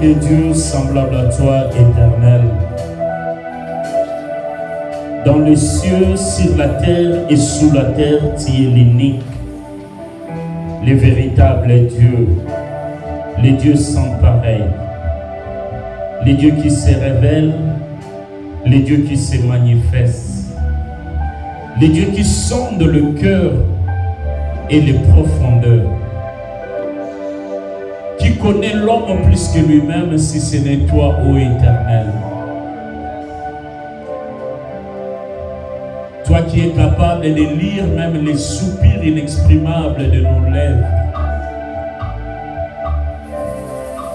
De Dieu semblable à toi, éternel. Dans les cieux, sur la terre et sous la terre, tu es l'unique, le véritable Dieu, les dieux sans pareil, les dieux qui se révèlent, les dieux qui se manifestent, les dieux qui sondent le cœur et les profondeurs. Qui connaît l'homme plus que lui-même si ce n'est toi, ô Éternel. Toi qui es capable de lire même les soupirs inexprimables de nos lèvres.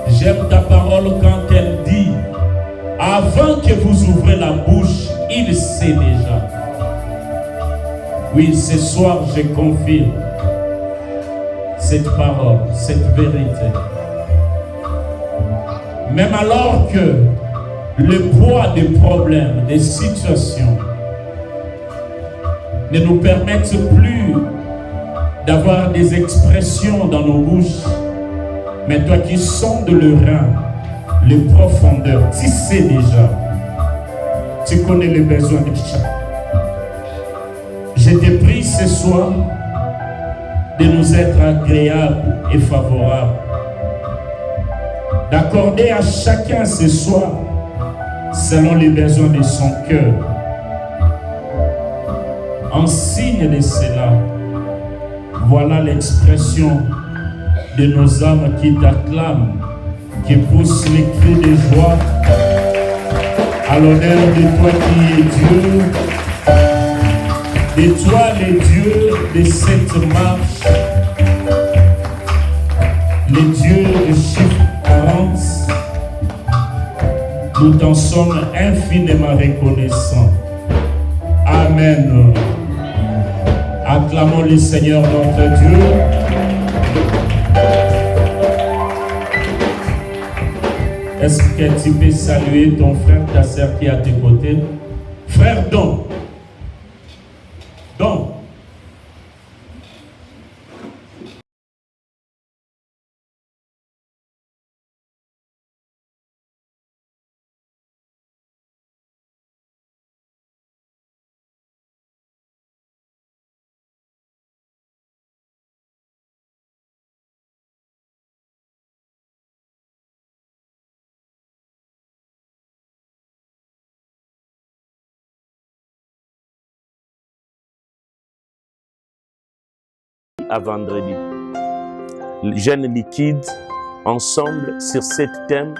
J'aime ta parole quand elle dit, avant que vous ouvrez la bouche, il sait déjà. Oui, ce soir, je confirme cette parole, cette vérité. Même alors que le poids des problèmes, des situations ne nous permettent plus d'avoir des expressions dans nos bouches, mais toi qui sondes le rein, les profondeurs, tu sais déjà, tu connais les besoins de chacun. Je te prie ce soir de nous être agréables et favorables, d'accorder à chacun ce soir selon les besoins de son cœur. En signe de cela, voilà l'expression de nos âmes qui t'acclament, qui poussent les cris de joie à l'honneur de toi qui es Dieu, de toi le Dieu de cette marche, le Dieu de chiffre 40. Nous t'en sommes infiniment reconnaissants. Amen. Acclamons le Seigneur notre Dieu. Est-ce que tu peux saluer ton frère, ta sœur qui est à tes côtés? Frère Don. Don. À vendredi. Jeûne liquide, ensemble sur cet thème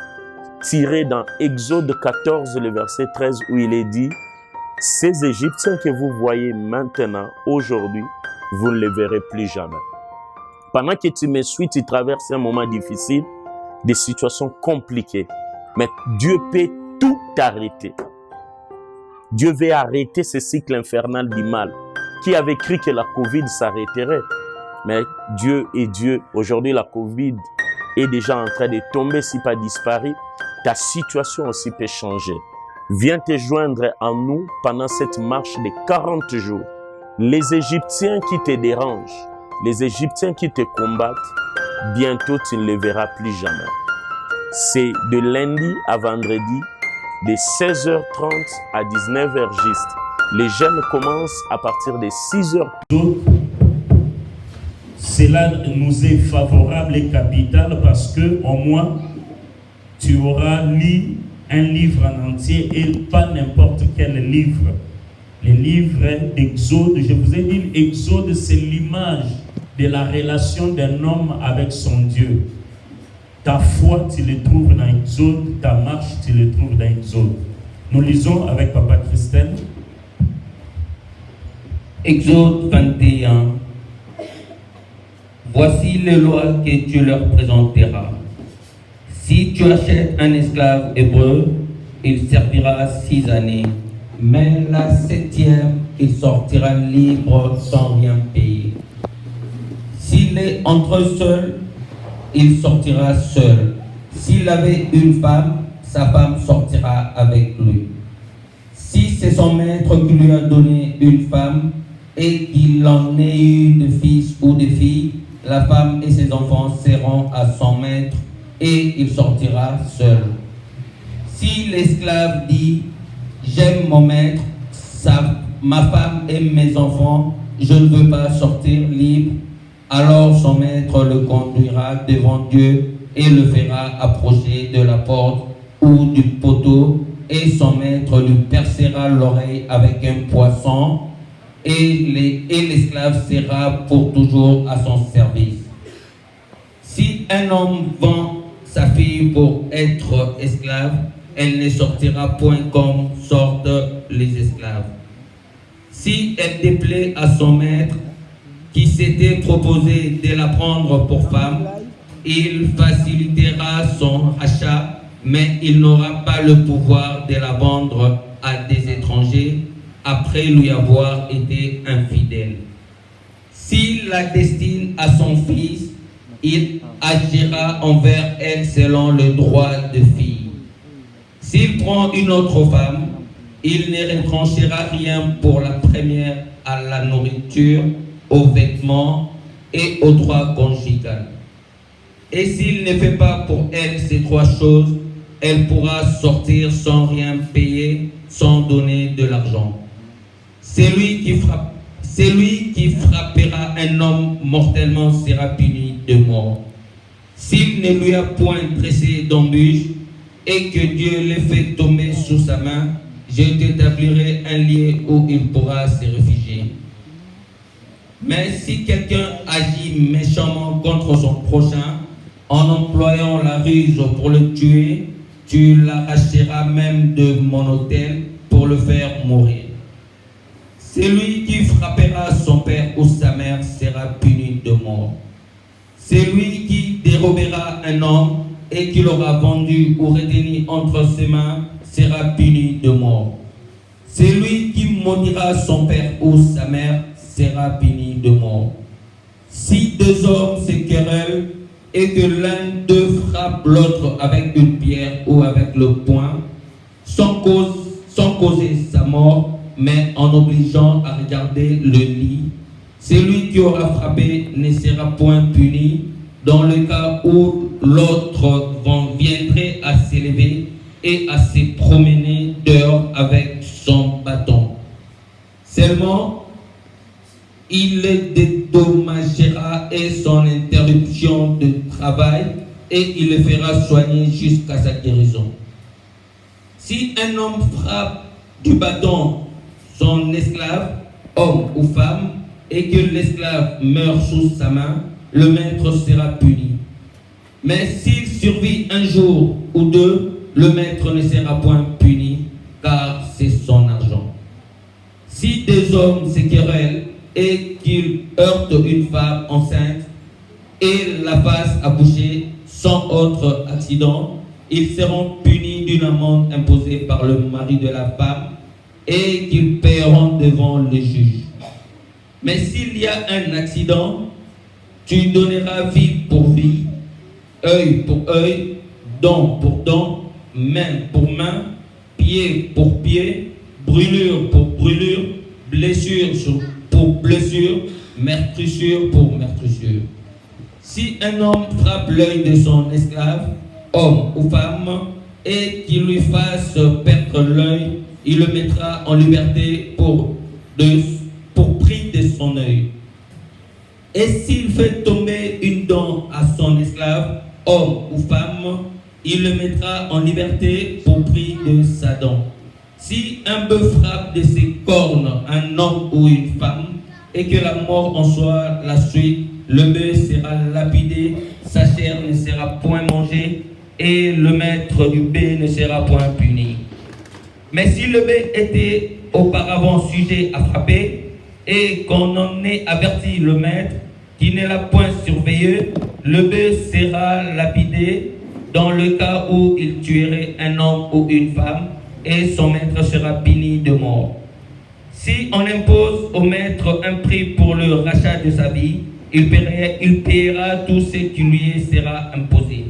tiré dans Exode 14, le verset 13, où il est dit « Ces Égyptiens que vous voyez maintenant, aujourd'hui, vous ne les verrez plus jamais. » Pendant que tu me suis, tu traverses un moment difficile, des situations compliquées, mais Dieu peut tout arrêter. Dieu veut arrêter ce cycle infernal du mal. Qui avait cru que la Covid s'arrêterait? Mais Dieu est Dieu. Aujourd'hui, la Covid est déjà en train de tomber, si pas disparu. Ta situation aussi peut changer. Viens te joindre à nous pendant cette marche de 40 jours. Les Égyptiens qui te dérangent, les Égyptiens qui te combattent, bientôt tu ne les verras plus jamais. C'est de lundi à vendredi, de 16h30 à 19h juste. Les jeûnes commencent à partir de 6h. Cela nous est favorable et capital parce que au moins tu auras lu un livre en entier et pas n'importe quel livre. Le livre d'Exode, je vous ai dit, Exode c'est l'image de la relation d'un homme avec son Dieu. Ta foi, tu le trouves dans Exode, ta marche, tu le trouves dans Exode. Nous lisons avec Papa Christelle Exode 21. Voici les lois que tu leur présenteras. Si tu achètes un esclave hébreu, il servira 6 années. Mais la 7e, il sortira libre sans rien payer. S'il est entre eux seul, il sortira seul. S'il avait une femme, sa femme sortira avec lui. Si c'est son maître qui lui a donné une femme et qu'il en ait eu de fils ou de filles, la femme et ses enfants seront à son maître et il sortira seul. Si l'esclave dit « J'aime mon maître, ma femme et mes enfants, je ne veux pas sortir libre », alors son maître le conduira devant Dieu et le fera approcher de la porte ou du poteau, et son maître lui percera l'oreille avec un poisson, et l'esclave sera pour toujours à son service. Si un homme vend sa fille pour être esclave, elle ne sortira point comme sortent les esclaves. Si elle déplaît à son maître, qui s'était proposé de la prendre pour femme, il facilitera son achat, mais il n'aura pas le pouvoir de la vendre à des étrangers après lui avoir été infidèle. S'il la destine à son fils, il agira envers elle selon le droit de fille. S'il prend une autre femme, il ne retranchera rien pour la première à la nourriture, aux vêtements et au droit conjugal. Et s'il ne fait pas pour elle ces 3 choses, elle pourra sortir sans rien payer, sans donner de l'argent. Celui qui frappera un homme mortellement sera puni de mort. S'il ne lui a point dressé d'embûche et que Dieu l'ait fait tomber sous sa main, je t'établirai un lieu où il pourra se réfugier. Mais si quelqu'un agit méchamment contre son prochain, en employant la ruse pour le tuer, tu l'arracheras même de mon autel pour le faire mourir. Celui qui frappera son père ou sa mère sera puni de mort. Celui qui dérobera un homme et qui l'aura vendu ou retenu entre ses mains sera puni de mort. Celui qui maudira son père ou sa mère sera puni de mort. Si 2 hommes se querellent et que l'un d'eux frappe l'autre avec une pierre ou avec le poing, sans causer sa mort, mais en obligeant à regarder le lit, celui qui aura frappé ne sera point puni dans le cas où l'autre viendrait à s'élever et à se promener dehors avec son bâton. Seulement, il le dédommagera et son interruption de travail, et il le fera soigner jusqu'à sa guérison. Si un homme frappe du bâton son esclave, homme ou femme, et que l'esclave meurt sous sa main, le maître sera puni. Mais s'il survit 1 jour ou 2, le maître ne sera point puni, car c'est son argent. Si 2 hommes se querellent et qu'ils heurtent une femme enceinte et la fassent accoucher sans autre accident, ils seront punis d'une amende imposée par le mari de la femme et qu'ils paieront devant le juge. Mais s'il y a un accident, tu donneras vie pour vie, œil pour œil, dent pour dent, main pour main, pied pour pied, brûlure pour brûlure, blessure pour blessure, meurtrissure pour meurtrissure. Si un homme frappe l'œil de son esclave, homme ou femme, et qu'il lui fasse perdre l'œil, il le mettra en liberté pour prix de son œil. Et s'il fait tomber une dent à son esclave, homme ou femme, il le mettra en liberté pour prix de sa dent. Si un bœuf frappe de ses cornes un homme ou une femme, et que la mort en soit la suite, le bœuf sera lapidé, sa chair ne sera point mangée, et le maître du bœuf ne sera point puni. Mais si le bœuf était auparavant sujet à frapper, et qu'on en ait averti le maître, qui ne l'a point surveillé, le bœuf sera lapidé dans le cas où il tuerait un homme ou une femme, et son maître sera puni de mort. Si on impose au maître un prix pour le rachat de sa vie, il paiera tout ce qui lui sera imposé.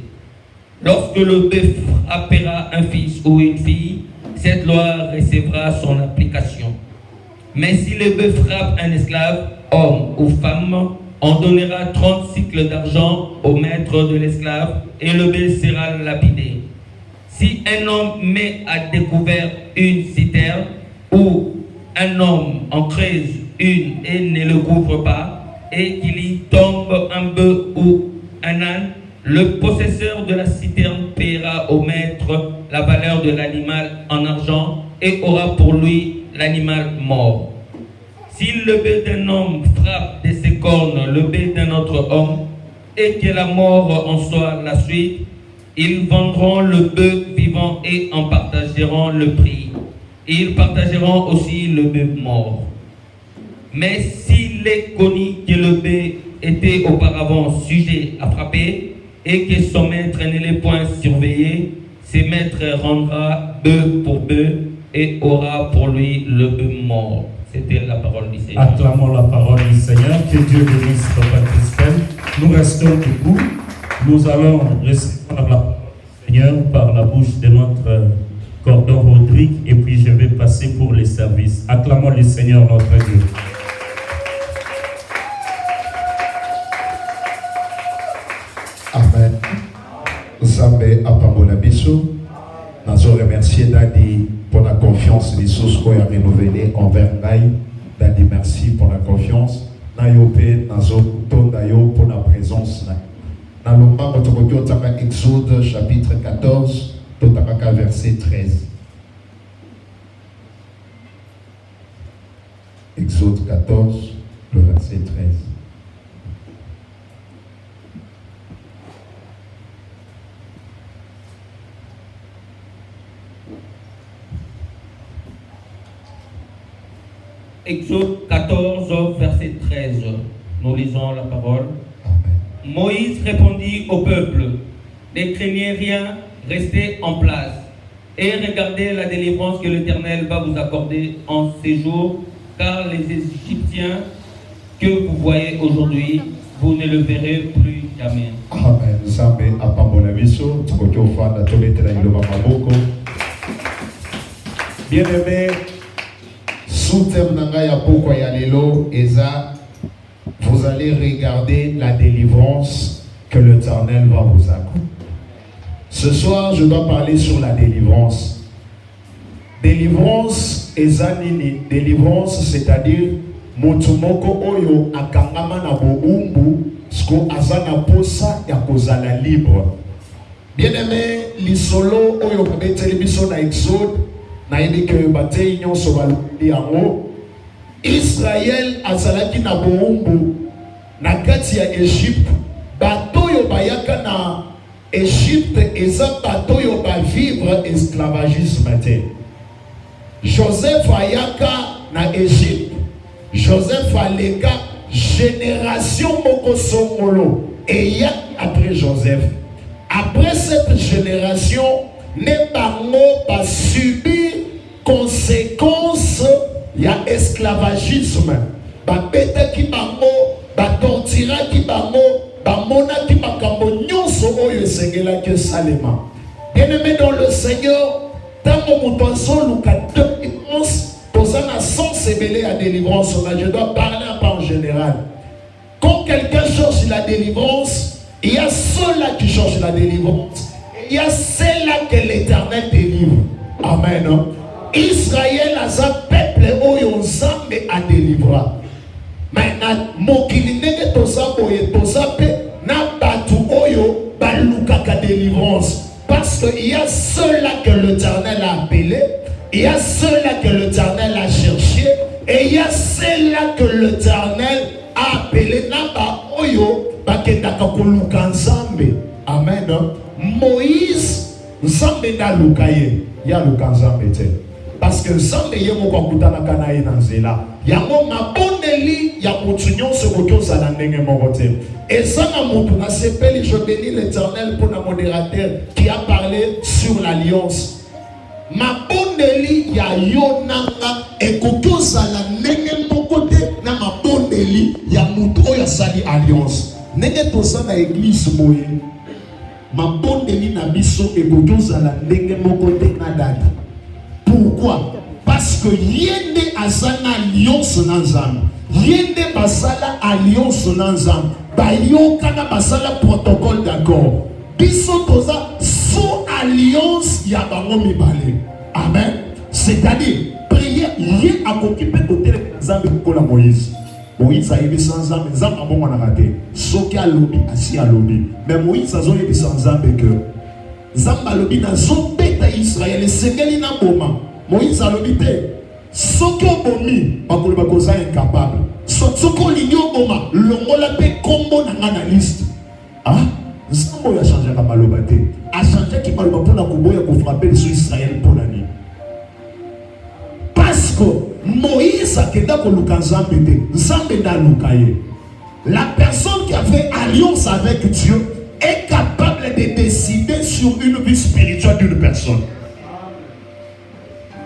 Lorsque le bœuf frappera un fils ou une fille, cette loi recevra son application. Mais si le bœuf frappe un esclave, homme ou femme, on donnera 30 cycles d'argent au maître de l'esclave et le bœuf sera lapidé. Si un homme met à découvert une citerne ou un homme en creuse une et ne le couvre pas, et qu'il y tombe un bœuf ou un âne, le possesseur de la citerne paiera au maître la valeur de l'animal en argent et aura pour lui l'animal mort. Si le bœuf d'un homme frappe de ses cornes le bœuf d'un autre homme et que la mort en soit la suite, ils vendront le bœuf vivant et en partageront le prix. Et ils partageront aussi le bœuf mort. Mais s'il est connu que le bœuf était auparavant sujet à frapper et que son maître ne l'ait point surveillé, ce maître rendra bœuf pour bœuf et aura pour lui le bœuf mort. C'était la parole du Seigneur. Acclamons la parole du Seigneur. Que Dieu bénisse Papa Christelle. Nous restons debout. Nous allons recevoir la parole du Seigneur par la bouche de notre Cordon Rodrigue et puis je vais passer pour les services. Acclamons le Seigneur notre Dieu. Amen. Zambé apambola biso. Nous remercier Dadi pour la confiance des sources qu'on a renouvelé envers Naï. Dadi, merci pour la confiance. Nayope, Nazo, Tondayo pour la présence. Nalomba, Exode chapitre 14, Totamaka verset 13. Exode 14, le verset 13. Exode 14, verset 13. Nous lisons la parole. Amen. Moïse répondit au peuple, ne craignez rien, restez en place et regardez la délivrance que l'Éternel va vous accorder en ces jours, car les Égyptiens que vous voyez aujourd'hui, vous ne le verrez plus jamais. Amen. Zambé apambola biso, tukokyo fanda tobetela iloba maboko. Bien-aimé, sous-thème nanga ya pokwa ya lelo eza, vous allez regarder la délivrance que l'Éternel va vous accorder. Ce soir, je dois parler sur la délivrance. Délivrance eza nini? Délivrance, c'est-à-dire motumoko oyo akangama na boumbu sko azana posa ya kozala libre. Bien-aimé, lisolo oyo kabeteli biso na Exode na yebike batei nyonso balobeli yango. Israël azalaki na boumbu na kati ya Egypte. Bato yo bayaka na Egypte eza bato yo ba vivre esclavagisme te. Joseph ayaka na Egypte. Joseph aleka génération moko songolo et y a après Joseph. Après cette génération, ne bango ba subir conséquences ya esclavagisme. Ba beta ki bango, ba tortira ki bango, ba mona ki makambo nyonso oyo esengela ke salema. Bien-aimé dans le Seigneur, tango mutonso luka délivrance, posana sens ébélé à délivrance, je dois parler un peu en général. Quand quelqu'un cherche la délivrance, il y a ceux-là qui cherchent la délivrance. Il y a celle-là que l'Éternel délivre. Amen. Israël a un peuple oyo nzambe a délivré. Maintenant, mokili ndenge toza boye toza pe na batu oyo balukaka délivrance. Parce qu'il y a ceux-là que l'Éternel a appelé, il y a ceux-là que l'Éternel a cherché, et il y a ceux-là que l'Éternel a appelé naba oyo bakendaka koluka nzambe. Amen. Moïse nzambe na luka ye ya luka nzambe te. parce que Nzambe ye moko akutana kana ye na nzela yango mabondeli ya mutu nyonso kokozala ndenge moko te eza na mutu nasepeli. Je bénis l'Éternel pour la modérateur qui a parlé sur l'alliance. Mabondeli ya yo nanga ekokozala ndenge moko te na mabondeli ya mutu oyo asali alliance. Ndenge toza na église boye mabondeli na biso ekokozala ndenge moko te na dada. Pourquoi? Parce que yende azana alliance na Nzambe, yende basala alliance na Nzambe, bayokana basala protocole d'accord. Biso toza sous alliance ya bango mibale. Amen. C'est-à-dire prière yé akokipe côté Nzambe kola Moïse. Moïse a yebi sans Nzambe, Nzambe a bon raté. Soki alobi asi alobi. Mais Moïse a zo yebi sans Nzambe que Nzambe alobi na zo beta Israël esengeli na boma. Moïse alobi te soki obomi bakolo bakoza incapable. Soki olingi oboma longola pe kombo na nga na liste. Ah, Nzambe a changé la maloba te. A changé ki maloba mpona koboya kofrape sur Israël mpona nini? Parce que Moïse akenda koluka Nzambe te. Nzambe ndaluka ye. La personne qui a fait alliance avec Dieu est capable de décider sur une vie spirituelle d'une personne.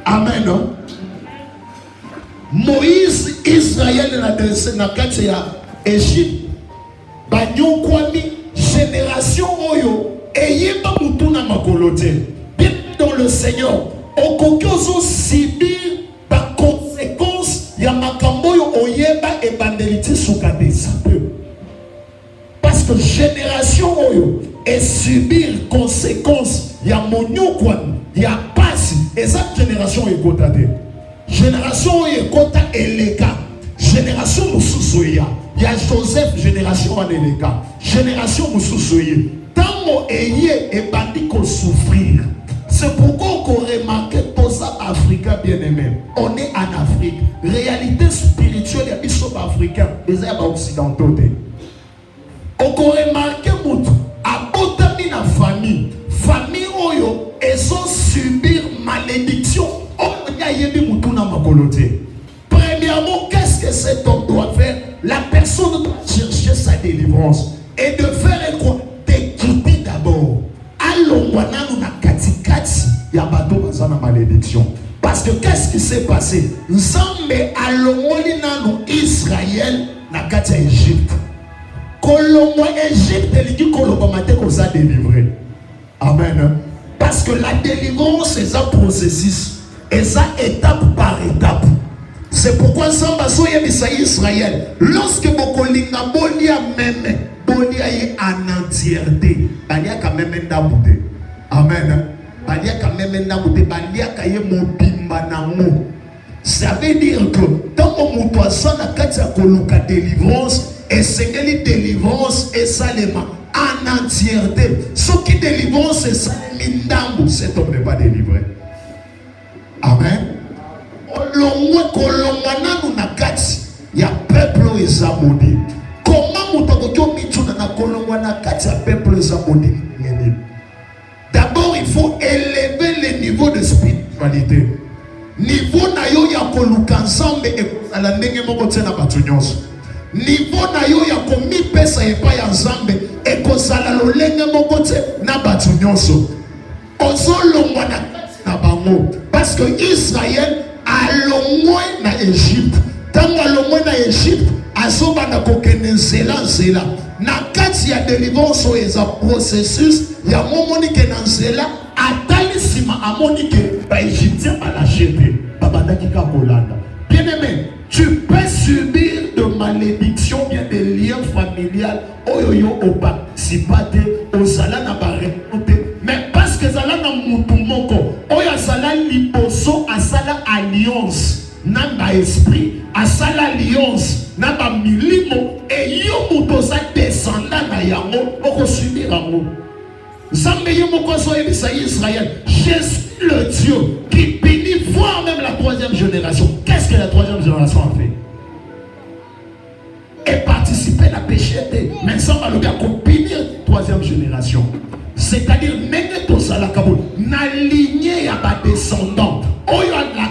Amen. Non? Moïse, Israël na kati ya Égypte, banyokwami génération oyo eyeba mutu na makolo te. Bien dans le Seigneur, okokozo subir ba conséquence ya makambo yo oyeba ebandelité sukade ça peut. Parce que génération oyo et subir conséquence ya monyokwami ya passe et cette génération ekota te. Génération ekota eleka. Génération mususu ya Joseph génération eleka. Génération mususu tango eye ebandi ko souffrir. C'est pourquoi on remarque tout ça africain bien-aimé. On est en Afrique. Réalité spirituelle ya biso africain, les occidentaux. On remarque mutu abotami na famille. Famille oyo ezo subir malédiction. Premièrement, qu'est-ce que cet homme doit faire? La personne doit chercher sa délivrance et de faire quoi? D'écouter d'abord. Allons na katikati ya bato bazana malédiction. Parce que qu'est-ce qui s'est passé? Nzambe alongoli nanu Israël na kati ya Égypte. Kolongo Égypte eliki kolongo mate koza délivré. Amen. Parce que la délivrance c'est un processus. Et ça étape par étape. C'est pourquoi Samba soye bisa Israël. Lorsque bokolinga bolia même, bolia y en entièreté. Balia ka même ndabute. Amen. Balia ka même ndabute. Balia ka ye mobimba nango. Ça veut dire que dans mon moutoison na katia koluka délivrance et sengeli délivrance et salema en entièreté. Ce qui délivrance c'est salemi ndambu. Cet homme n'est pas délivré. Amen. Kolongwa na kati ya peuple ezamodi. Comment mutako mituna na kolongwa na kati ya peuple ezamodi? D'abord, il faut élever le niveau de spiritualité. Niveau na yo ya koluka Nzambe ekozala ndenge moko te na bato nyonso. Niveau na yo ya komipesa epai ya Nzambe ekozala lolenge moko te na bato nyonso. Ozolongwa na bango. Parce que Israël a longwe na Égypte. Tango a longwe na Égypte, azoba na kokene nzela. Na kati ya délivrance eza processus ya momoni ke na nzela atali sima amoni ke ba Égyptien balâché te. Babandaki ka kolanda. Bien-aimé, tu peux subir de malédiction, bien des liens familiales, oyoyo au participate, au sala na baremote. Mais parce que zala na mutu moko, oyo asala liboso asala alliance na ba esprit, asala alliance na ba milimo et yo mutu sa descendant na yango oko subir yango. Nzambe yo moko so ebisa Israël, Jésus le Dieu qui bénit voire même la troisième génération. Qu'est-ce que la troisième génération a fait? Et participer à péché. Mais ça va le gars qu'on bénit la troisième génération. C'est-à-dire, même tout ça, la lignée à ma descendante. Oh, il y a la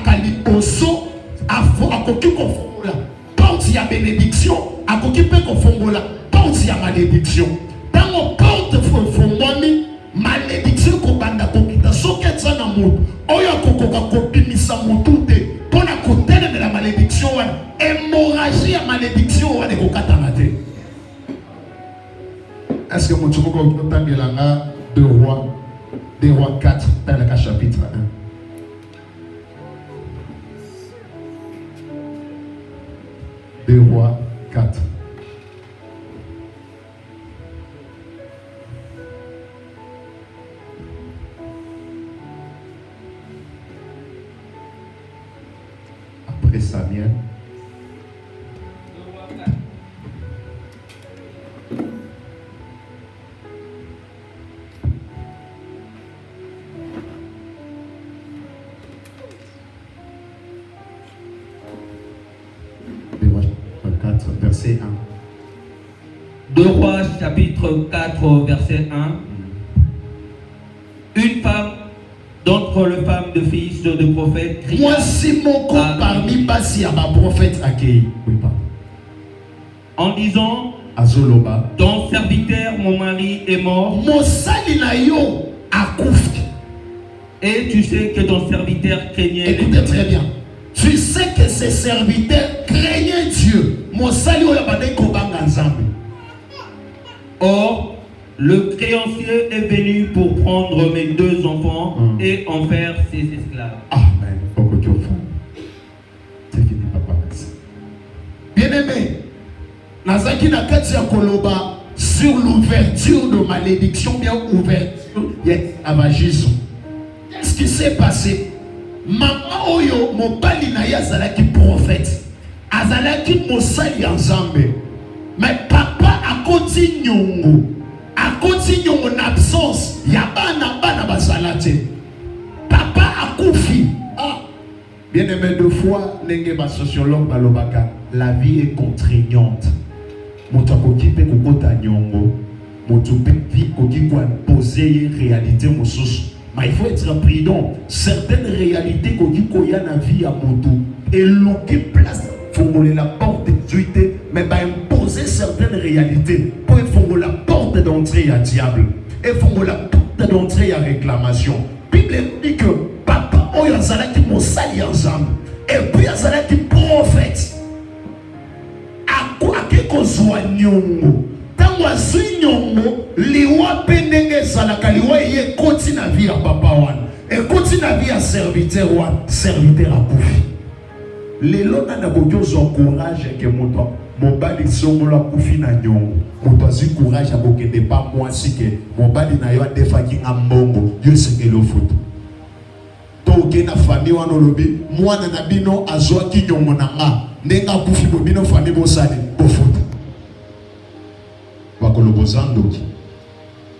akoki kofongola porte ya bénédiction, akoki pe kofongola porte ya malédiction. Tango porte fongwami, malédiction kobanda kokita soki eza na moto oyo akokoka kobimisa motu te mpona kotelemela malédiction wana, hémorragie ya malédiction wana ekokatana te. Est-ce que motu moko otangelanga 2 Rois 4 talaka chapitre 1? Deux Rois 4. Après Samuel. Verset 1. 2 Rois chapitre 4 verset 1. Une femme d'entre les femmes de fils de prophètes cria. Voici mon corps parmi basi ya ba prophète accueilli. Oui, pardon. En disant, Azoloba, ton serviteur, mon mari, est mort. Mosali na yo akufi. Et tu sais que ton serviteur craignait. Écoutez très bien. Tu sais que ses serviteurs craignaient Dieu. Mosali oyo bande kobanga nzambe. Or, le créancier est venu pour prendre mes 2 enfants et en faire ses esclaves. Amen. Bien-aimé, nazaki na kati ya koloba sur l'ouverture de malédiction, bien ouverture d'esclavagisme. Qu'est-ce qui s'est passé? Maman oyo mobali na ye azalaki prophète, azalaki mosali ya nzambe, mais papa akoti nyongo na absence ya bana bazala te. Papa akufi. Bien aimé, 2 fois ndenge ba sociologue balobaka, la vie est contraignante. Moto akoki pe kokota nyongo, moto pe vie koki ko imposer réalité mosusu. Mais il faut être prudent. Certaines réalités qu'on dit qu'il y a dans la vie à moto et l'autre place faut la porte d'entrée, mais va imposer certaines réalités pour faut la porte d'entrée à diable et faut la porte d'entrée à réclamation. Bible dit que papa oyazala qui mosali ensemble et puis yazala qui prophète à quoi que soit nyongo. Tango azui nyongo liwa pendenge salaka liwa ye koti na vie ya papa wana e koti na vie ya serviteur wana, serviteur akufi. Lelo nana kojozo courage ke moto mobali songola kufi na nyongo moto azi courage abokende pa mwasi ke mobali na yo adefaki nga mbongo yo sengelo foto toke na famille wana olobi mwana na bino azwaki nyongo na nga ndenga kufi bo bino famille bosali bofoto.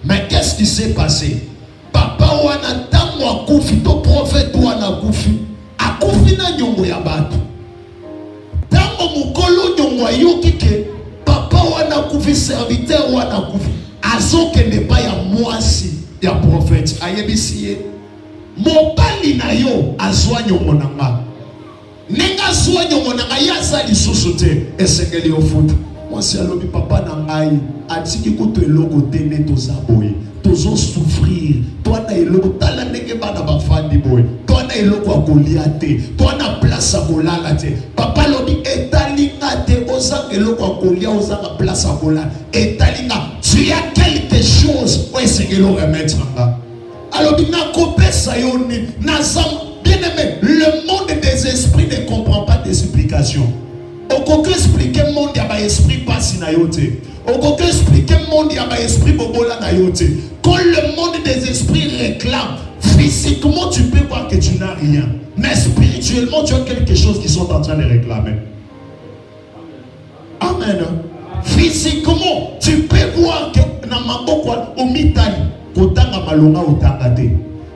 Mais qu'est-ce qui s'est passé? Papa wana tango akufi to prophète wana akufi na nyongo ya batu. Tango mukolo nyongo ayoki ke papa wana akufi, serviteur wana akufi, azokende pa ya mwasi ya prophète ayebisi ye mobali na yo azwa nyongo na nga, nenga azwa nyongo na nga yaza lisusu te esengeli yo futa. Mwasi alobi papa na ngai atiki kuto eloko tene toza boye tozo souffrir toana eloko tala ndenge bana bafandi boye toana eloko akolia te toana place akolala te. Papa alobi etalinga te ozanga eloko akolia ozanga place akolala etalinga tu y a quelque chose o esengelo remettre nga alobi nakopesa yo ni nazam. Bien aimé, le monde des esprits ne comprend pas des explications. On peut expliquer le monde yaba esprit passe na yote. On peut expliquer le monde yaba esprit bobola na yote. Quand le monde des esprits réclame, physiquement tu peux voir que tu n'as rien, mais spirituellement tu as quelque chose qui sont en train de réclamer. Amen. Physiquement tu peux voir que na maboko au mitali kotanga malonga otangate.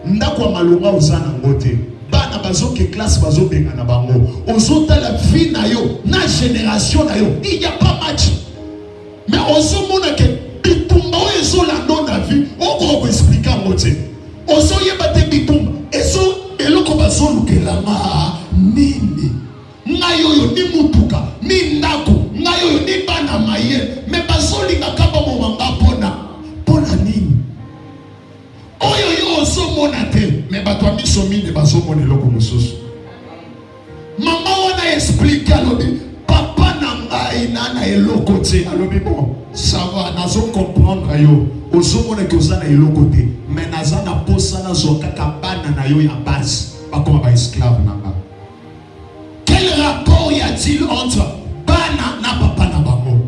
Ndakwa malonga uzana ngote. Bana bazoke classe bazobenga na bango ozota la vie na yo na génération na yo il y a pas match mais ozomona ke bitumba ezolando na vie oko expliquer ngote ozoyeba te bitumba ezo eloko bazolukela ma nini nga ngai oyo ni mutuka ni ndako ngai oyo ni bana maye me bazolinga kaba momanga pona nini oyo yo ozomona te me bato ya miso mine bazomona eloko mosusu. Mama wana explique alobi papa na ngai nana eloko te alobi bon ça va nazo comprendre yo ozomona ke oza na eloko te me naza na posa nazwa kaka bana na yo ya base bakoma ba esclave na nga. Quel rapport y a-t-il entre bana na papa na bango?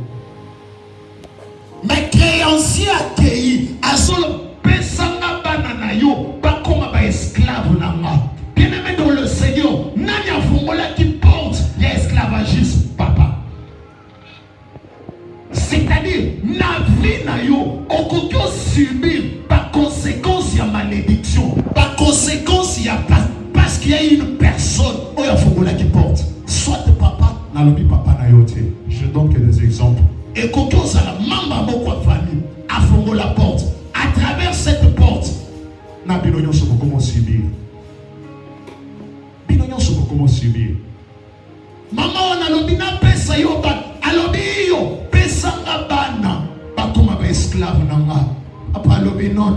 Mais créancier accueilli azolo pesanga bana na yo bakoma ba esclave na nga. Bien-aimé dans le Seigneur, nani afungola qui porte l'esclavagisme papa. C'est-à-dire na vie na yo okoki subir par conséquence ya malédiction, par conséquence ya parce qu'il y a une personne où il faut qui porte soit papa na lobi papa na yo te. Je donne que des exemples. Et koki ozala mamba moko ya famille afongo la porte à travers cette porte na bino nyonso comment subir. Bino nyonso comment subir. Mama wana lobi na pesa yo ba alobi yo pesa nga bana bakoma ba esclave na nga. Apa alobi non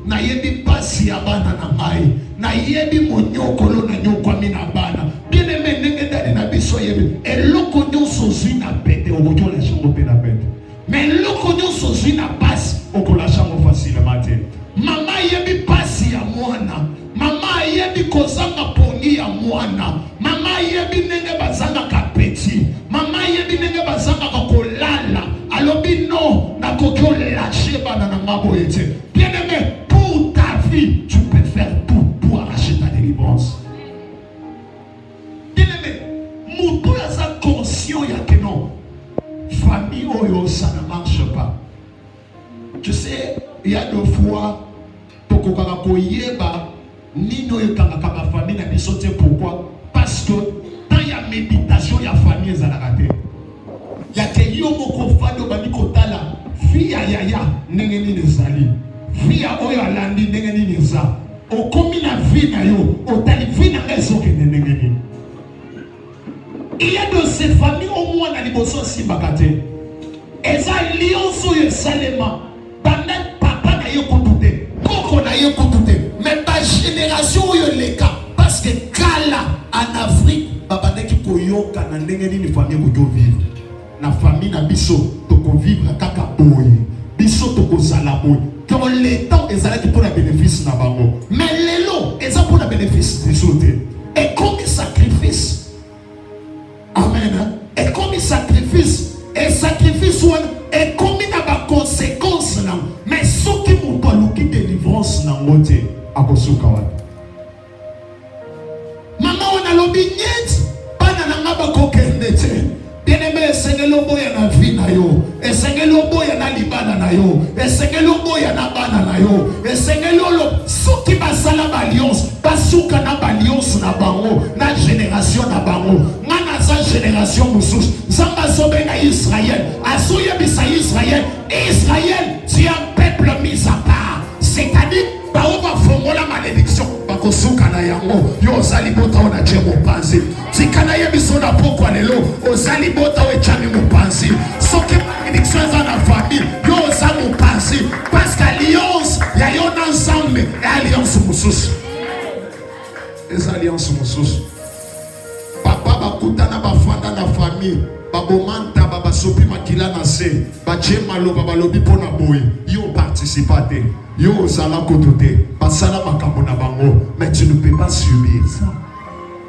na yebi pasi ya bana na ngai na yebi monyokolo na nyokwami na bana. Bien aimé ndenge dali na biso yebi eloko nyonso zwi na pete okola chango pe na pete mais eloko nyonso zwi na pasi okola chango facilement te. Mama yebi pasi ya mwana, mama yebi kozanga poni ya mwana, mama yebi ndenge bazanga kapeti, mama yebi ndenge bazanga kolala. Alobi non na kokyo lâcher bana na ngabo ete. Bien aimé, pour ta vie tu peux faire tout pour arracher ta délivrance. Bien aimé, mutu ya sa conscient ya que non famille oyo ça ne marche pas. Tu sais, il y a deux fois tokokaka koyeba nino yekanga kama famille na biso te. Pourquoi? Parce que dans ya méditation ya famille ezalaka te. Ya ke yo moko fado bani kotala fi ya yaya ndenge nini ezali, fi ya oyo alandi ndenge nini eza, okomi na vi na yo otali vi na nga ezokende ndenge nini. Il y a de ces familles au moins na liboso simbaka te eza alliance oyo esalema banda papa na ye kutu te koko na ye kutu te mais ba génération oyo leka parce que kala en Afrique babandaki koyoka na ndenge nini famille koto vivre na famille na biso toko vivre kaka boye biso toko zala boye dans les temps ezalaki pour la bénéfice na bango mais lelo eza pour la bénéfice biso te et comme sacrifice. Amen. Et comme sacrifice et sacrifice et comme il a pas conséquence là mais ce qui m'ont pas l'outil délivrance na mote à kosuka wa maman on a lobi net bana na ngaba ko kende te. Bien aimé, esengelo boya na vie na yo, esengelo boya na libana na yo, esengelo boya na bana na yo, esengelo lo soki basala ba alliance basuka na ba alliance na bango na génération na bango ngana za génération mususu zamba sobe na Israël asoya bisa Israël tu es un peuple mis à part, c'est-à-dire baoba fongola malédiction bakosuka na yango yo ozali bota ona je mopanzi tikana ye biso na pokwa lelo ozali bota we chami mopanzi soki malédiction za na famille yo ozali mopanzi parce que alliance ya yo ensemble et alliance mususu les alliances mususu papa bakutana bafanda na famille babomanta babasopi makila na se bache maloba balobi pona boy yo participate yo ozala kotote basala makambo na bango mais tu ne peux pas subir ça.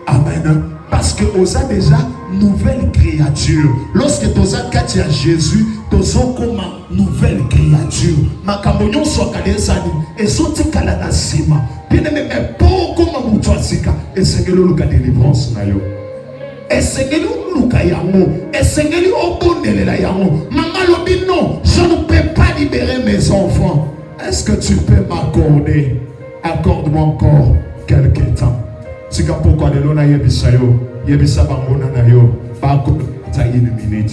Amen. Parce que osa déjà nouvelle créature. Lorsque toza kati à Jésus tozo comme nouvelle créature makambo nyonso akalesani esoti kala na sima bien aimé mais pour comme mutwasika esengelo luka délivrance na yo esengeli luka yango esengeli obondelela yango maman lobi non je ne peux pas libérer mes enfants. Est-ce que tu peux m'accorder? Accorde-moi encore quelques temps. C'est pourquoi les lona yebisa yo yebisa bangona na yo bako ta une minute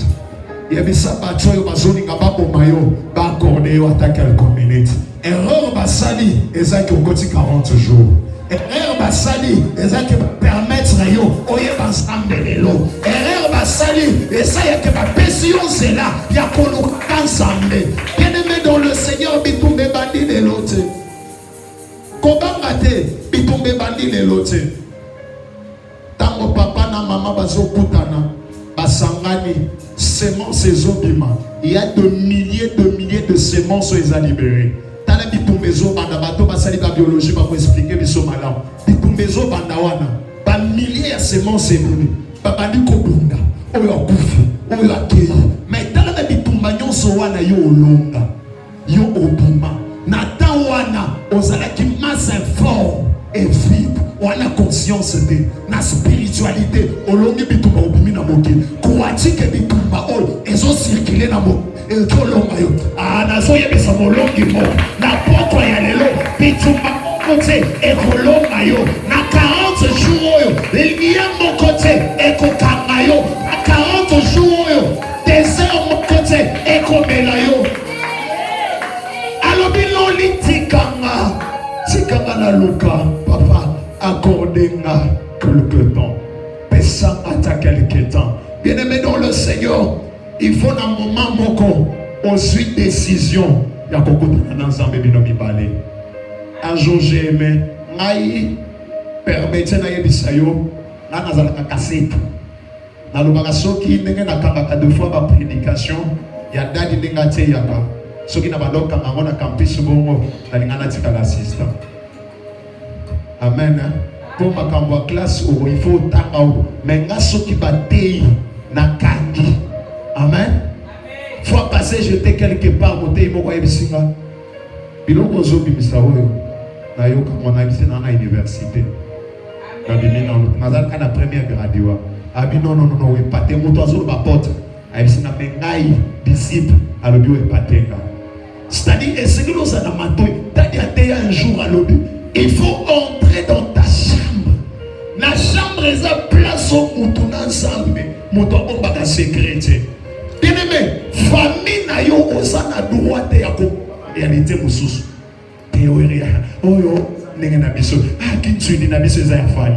yebisa bacho yo bazoni ngaba bomba yo ba accorder yo ata quelques minutes erreur basali ezaki okoti 40 jours erreur basali eza ke permettre yo oyeba nzambe lelo. Erreur basali eza ya ke bapesi yo nzela ya koluka nzambe. Bien-aimé dans le Seigneur, bitumbe bandi lelo te. Kobanga te, bitumbe bandi lelo te. Tango papa na mama bazokutana, basangani, semences ezobima. Il y a de milliers de semences qui sont libérées. Tala bitumbezo banda bato basali ba biologie ba ko expliquer biso malamu. Bitumbezo banda wana, ba milliers de semences ebuni. Ba bandi ko bunda, oyo akufi, oyo akei. Mais tala na bitumba nyonso wana yo olonga. Yo obima. Na ta wana ozalaki masse informe et vide. Wana conscience de na spiritualité olongi bitumba obimi na mokili. Kuachike bitumba oyo ezo circuler na mokili. Ekolongayo nazoyebisa molongi mo na pokwa ya lelo bitumba kote ekolongayo na 40 jours oyo liya mokote ekokangayo na 40 jours oyo désert mokote ekomelayo alobi loli tikanga na luka papa accordenga quelque temps pesa ata quelque temps. Bien-aimé dans le Seigneur, il faut un moment moko ensuite décision ya kokota na nzambe bino mibale. Un jour j'ai aimé ngai permettre na yebisa yo na nazala ka cassette na lobaka soki ndenge na kangaka deux fois ba prédication ya dadi ndenge te yaka soki na badoka ngango na campus bongo na lingana tika l'assistant. Amen. Pour makambo ya classe il faut tanga o menga soki batei na kangi. Amen. Fois passé, j'étais quelque part, mon thé, mon bisinga. Biloko zobi misaoyo. Na yo comme on a ici dans la université. Abimi na nazal kana première graduat. Abi non, we paté moto azolo ba porte. Abi na mengai disciple alobi we patenga. C'est-à-dire essayez-nous ça na matoi. Tadi ate un jour alobi. Il faut entrer dans ta chambre. La chambre est à place au mutuna ensemble. Moto omba ka secret. Bien-aimé, famille na yo osana droite ya ko réalité mususu. Théorie. Oyo ndenge na biso. Kintu na biso za ya fali.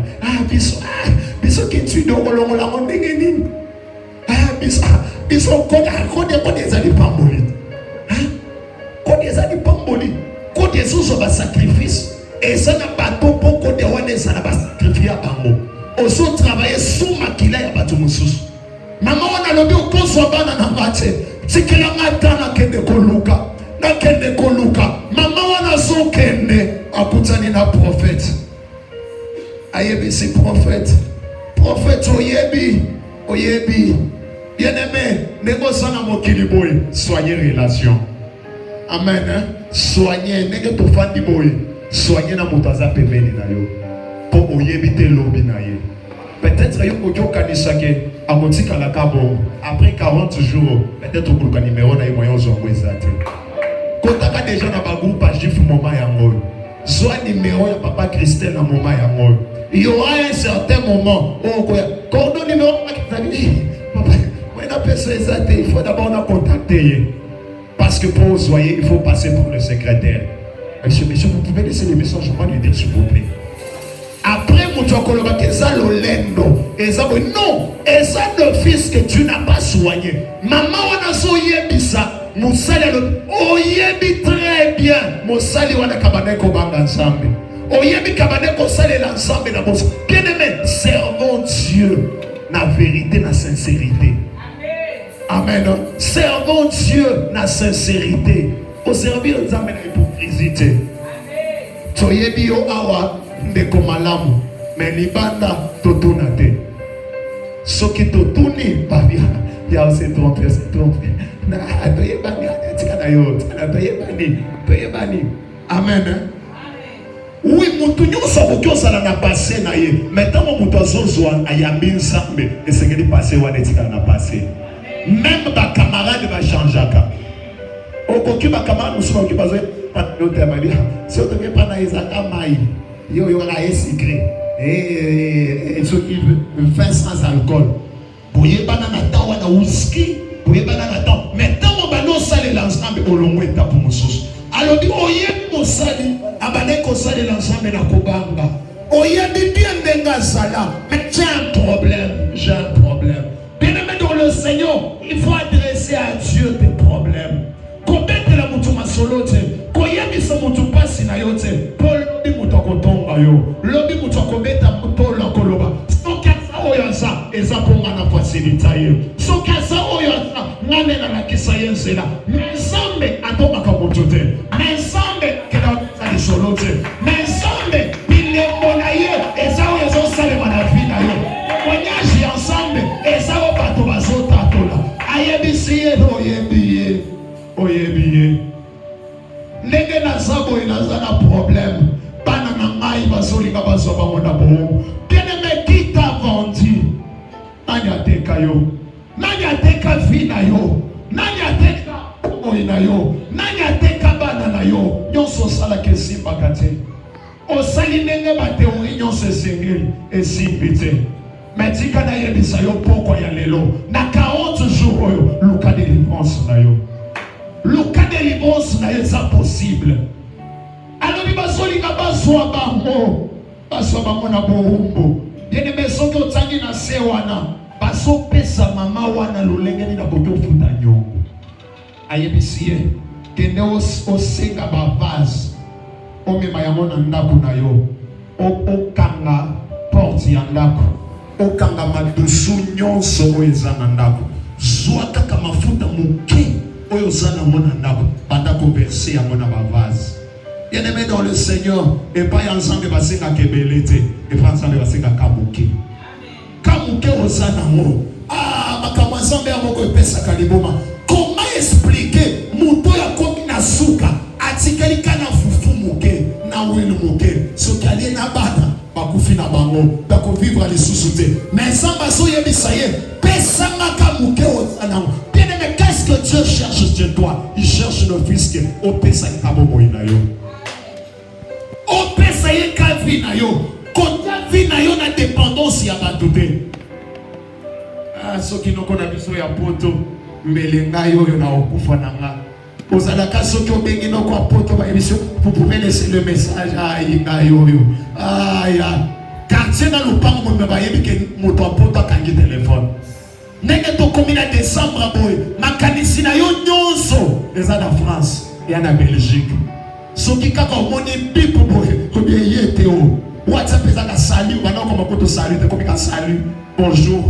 Biso kintu do kolongola ndenge nini? Biso kode za di pamboli. Kode za di pamboli. Kode zo ba sacrifice. Et ça na bato poko de wane ça na ba sacrifice bango. Oso travailler sous makila ya bato mususu. Mama wana lobi okoso bana na mate tikela ngata na kende koluka mama wana so kende akutani na prophète ayebi si prophète oyebi bien-aimé nego sana mokili boy soigner relation. Amen. Soigner nenge to fandi boy soigner na mutaza pembeni na yo po oyebi te lobi na ye. Peut-être yo kojo kanisake amotika la kabo après 40 jours peut-être pour le numéro na moyen zongo ezate kotaka déjà na ba groupe ajif moment yango soit numéro ya papa Christelle na moment yango il y aura un certain moment où cordon numéro papa moi na personne ezate il faut d'abord na contacter parce que pour soyer il faut passer pour le secrétaire. Monsieur vous pouvez laisser le message moi lui dire s'il vous plaît. Après, mon Dieu, non, et ça le fils que tu n'as pas soigné. Maman, on a soigné ça. Mon sali, oh, yebi très bien. Mon sali, on a kabane ko banga ensemble. Oh, yebi kabane ko sali l'ensemble na bosse. Bien aimé, servons Dieu, na vérité, na sincérité. Amen. Servons Dieu, na sincérité. Au servir aux hommes na hypocrisie. Toyebi yo awa. Ndeko malamu mais libanda totuna te soki totuni babia ya se trompe na toyebani tika na yo toyebani. Amen. Oui mutu nyonso okosala na passé na ye mais tant mutu azozwa ayambi nzambe esengeli passé wana etika na passé. Même ba camarade ba changeaka okoki ba camarade musu okoki bazo patnote abali so to ke pana ezaka mai yo la secret et ceux qui fait sans alcool boye bana na tawa na whisky boye bana na tawa mais tant bano sale l'ensemble olongo eta pour mususu alobi oye mosali abane ko sale l'ensemble na kobanga Oyebi bien denga sala. Mais j'ai un problème. J'ai un problème. Bien-aimé dans le Seigneur, il faut adresser à Dieu tes problèmes. Kobete la mutu masolote. Koyebi sa mutu pasi na yote. Paul lobi mutu akotonga yo. Lobi mutu akobeta mutu lakoloba. Sokasa oyansa. Eza ponga na facilita yo. Sokasa oyansa. Ngane na lakisa yensela. Mesambe atomaka mutu te. Mesambe kena wata lisolote. Mesambe bilembo na ye. Eza oyansa salema na vi na yo. Konyaji ensemble. Eza obato bazota atola. Ayebisi ye no oyebi. Oyebi. Ndenge na zabo inaza na problème. Bana na ngai bazolinga bazoba mona bo. Bien-aimé qui t'a vendu? Nani ateka yo? Nani ateka vi na yo? Nani ateka oyi na yo? Nani ateka bana na yo? Nyonso sala ke simba kate. Osali ndenge ba théorie nyonso esengeli esimbi te. Mais tika na yebisa yo poko ya lelo. Na 40 jours oyo luka délivrance na yo. Luka délivrance na yo eza possible. Alobi bazolinga bazwa bango. Bazwa bango na boumbu. Bien-aimé soki otangi na se wana. Bazopesa mama wana lolenge nini na boto futa nyongo. Ayebisi ye. Kende osenga ba vase. Omema yango na ndako na yo. Okanga porte ya ndako. Okanga madusu nyonso oyo eza na ndako. Zwa kaka mafuta moke oyo eza na mona ndako. Banda konverse yango na bavase. Bien-aimé dans le Seigneur, et pas ensemble basenga kebelete, et pas ensemble basenga kamuke. Kamuke oza nango. Ah, makambo ensemble ya moko epesa kaliboma. Comment expliquer muto ya komi na suka atikeli kana fufu moke na wili moke soki ali na bana bakufi na bango bako vivre lisusu te. Mais samba so yebisa ye pesa makamuke oza nango. Bien-aimé, qu'est-ce que Dieu cherche chez toi? Il cherche le fils que opesa kabo moina yo. Opesa ye ka vina yo. Kota vina yo na dépendance ya batute. Ah, soki noko na biso ya poto mbelenga yo na okufa nanga. Ozalaka soki obengi noko a poto ba émission, vous pouvez laisser le message à inga yo. Ah ya. Quartier na lupango mo ba yebi ke moto a poto kangi téléphone. Nenge to komi na décembre boy, makanisi na yo nyonso eza na France et na Belgique. Soki kaka omoni pipo boy, kobi yete o. WhatsApp eza ka salut, bana ko makoto salut, te komi ka salut. Bonjour.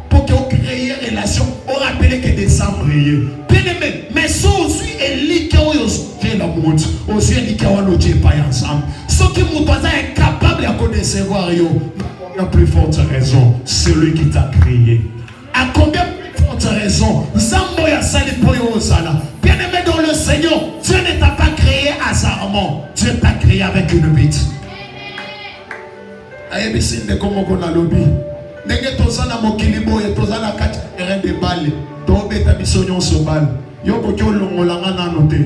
Pour que vous créez une relation, on rappelle que décembre bien-aimé, mais ça aussi est lié au la montre, aussi est lié au Dieu pas ensemble. Ce qui vous doit être capable de décevoir, à plus forte raison, celui qui t'a créé. À combien plus forte raison, Zamboya Sali Poyo Sala. Bien-aimé dans le Seigneur, Dieu ne t'a pas créé hasardement, Dieu t'a créé avec une bite. Aïe, mais c'est comment on a lobby. Nenge tozana mokili boye tozana kati terrain de balle to beta biso nyonso balle yo ko longola na note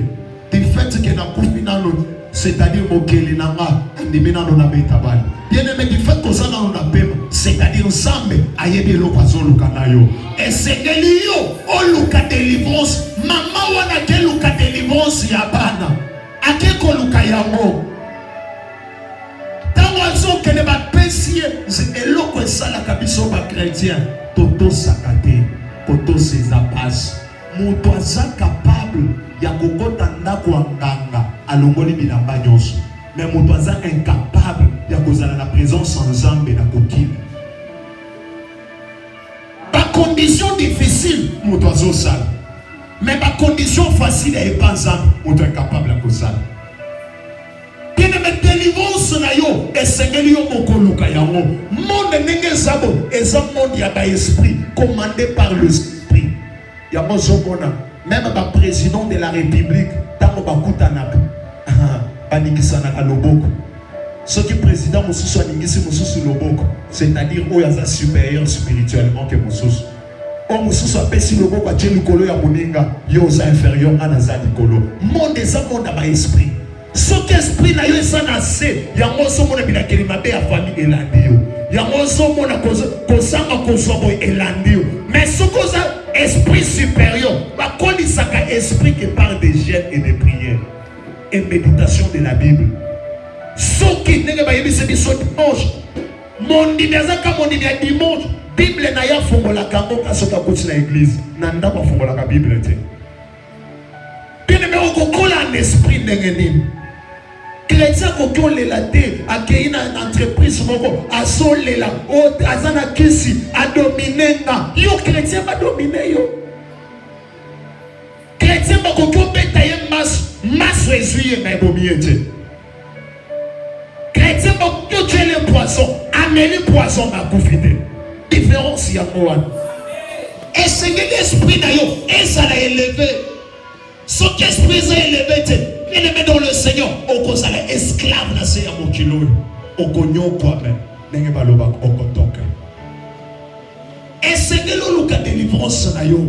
du fait que na kufi na note c'est-à-dire mokili nanga ndimi na na beta balle bien aimé du fait que zana na pema c'est-à-dire ensemble ayebi lo kwazo luka na yo et c'est que yo o luka délivrance mama wana ke luka délivrance ya bana akeko luka yango tango que ne va pesier c'est eloko esala kabiso ba chrétien toto sakate toto ses apas muto aza capable ya kokota ndako nganga alongoli bilamba nyonso mais muto aza incapable ya kozala na présence en Nzambe na kokili ba condition difficile muto azosala mais ba condition facile et pas Nzambe muto incapable ya kozala. Délivrance na yo esengeli yo mokoluka yango monde ndenge zabo eza monde ya ba esprit commandé par le esprit ya mozomona même ba président de la république tango bakutana banikisana ka loboko soki président mosusu aningisi mosusu loboko c'est-à-dire oyo aza supérieur spirituellement que mosusu o mosusu apesi loboko atie likolo ya moninga yo oza inférieur nga naza likolo monde eza monde ya ba esprit. Ce qu'esprit na yo esana se yango somona binakeli mabe ya famille elandi yo yango somona kozanga kozwa elandi yo mais ce cause esprit supérieur bakolisaka esprit qui parle de jeûne et de prière et méditation de la Bible. Ce soki ndenge bayebisi biso dimanche mondimi azaka mondimi ya dimanche bible na ya fongolaka yango kasi soki akuti na église na ndako afongolaka bible te bien-aimé okokola en esprit ndenge nini chrétien akoki olela te akei na entreprise moko azolela aza na kisi adomine nga yo chrétien badomine yo chrétien bakoki obeta ye maso ezwi ye na ebomi ye te chrétien bakoki otuele poison ameli poison bakufi te différence yango wana esengeli esprit na yo ezala élevé soki esprit eza élevé te bien-aimé dans le Seigneur okozala esclave na se ya mokili oyo okonyokwa me ndenge balobaka okotoka esengeli oluka délivrance na yo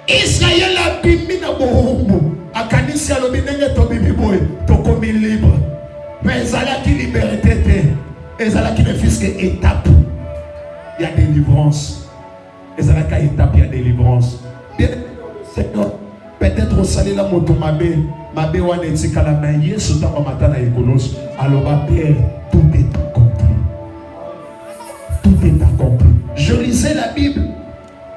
Israël abimi na bohumbu akanisi alobi ndenge tobimi boye tokomi libre mais ezalaki liberté te ezalaki ne fils que étape ya délivrance ezalaka étape ya délivrance bien Seigneur peut-être osali la moto mabe wana etikala mais Yesu ntango amata na ekolosi aloba Père tout est accompli tout est accompli. Je lisais la Bible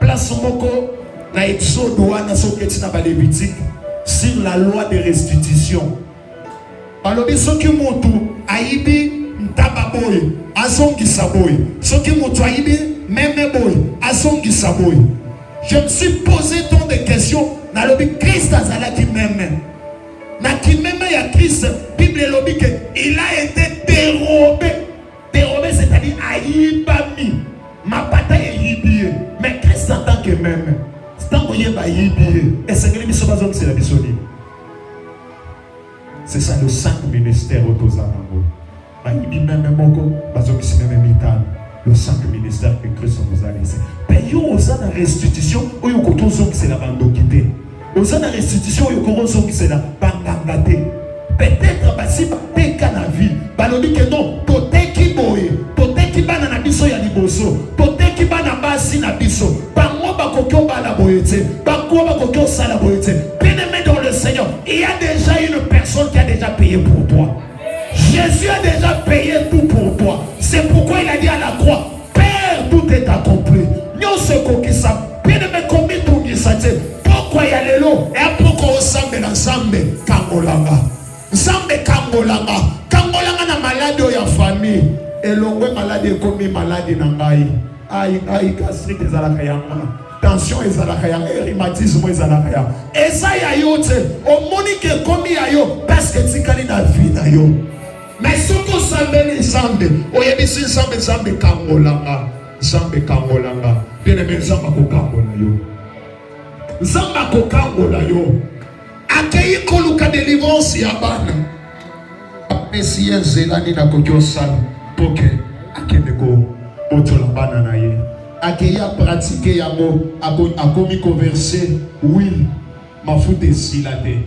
place moko na Exode wana soki etina ba Lévitique sur la loi de restitution alobi soki motu ayibi ntaba boye azongisa boye soki motu ayibi meme boye azongisa boye. Je me suis posé tant de questions. Nalobi Christ azalaki même. Na ki même ya Christ, Bible lobi que il a été dérobé. Dérobé c'est-à-dire aïbami. Ma bataille est yibié. Mais Christ en tant que même. C'est tant qu'on y est ba yibié. Et c'est que les biso bazong c'est la bisoni. C'est ça le cinq ministères autozanango. Ba yibi même moko bazong si même mital. Le cinq ministères que Christ nous a laissé. Payons aux ans de restitution, où il y a c'est la bande quittée. Aux ans de restitution, il y a c'est la bande gatée. Peut-être si tu as la vie, tu que non, peut-être qui boye, peut-être qui va na biso ya liboso, peut-être qui va na basi na biso, par moi bakokyo ba la boyete, par quoi bakokyo sa la boyete. Bien-aimé dans le Seigneur, il y a déjà une personne qui a déjà payé pour toi. Jésus a déjà payé tout pour toi. C'est pourquoi il a dit à la croix, Père, tout est accompli. Nous se kokisa, bien aimé comme tout gisate. Pourquoi il y a les lots? Et pourquoi on s'en met ensemble? Kangolanga. Zambe kangolanga. Kangolanga na malade ou ya famille. Et l'ongwe malade comme malade nangai. Aïe, gastrique des alakayanga. Tension et alakayanga. Rhumatisme et alakayanga. Et ça y a yote. Au monique comme y a yo. Parce que tikali na vie na yo. Mais ce qu'on s'appelle Zambe, on y a dit Zambe Kangolanga, Zambe Kangolanga, bien aimé Zamba Kokangola yo, Zamba Kokangola yo, accueilli Koluka délivrance yabana, Messie Zelani na Kokyo Sal, Poke, Akeneko, Otolabana na ye, accueilli à pratiquer yamo, a commis converser, oui, ma foute silate,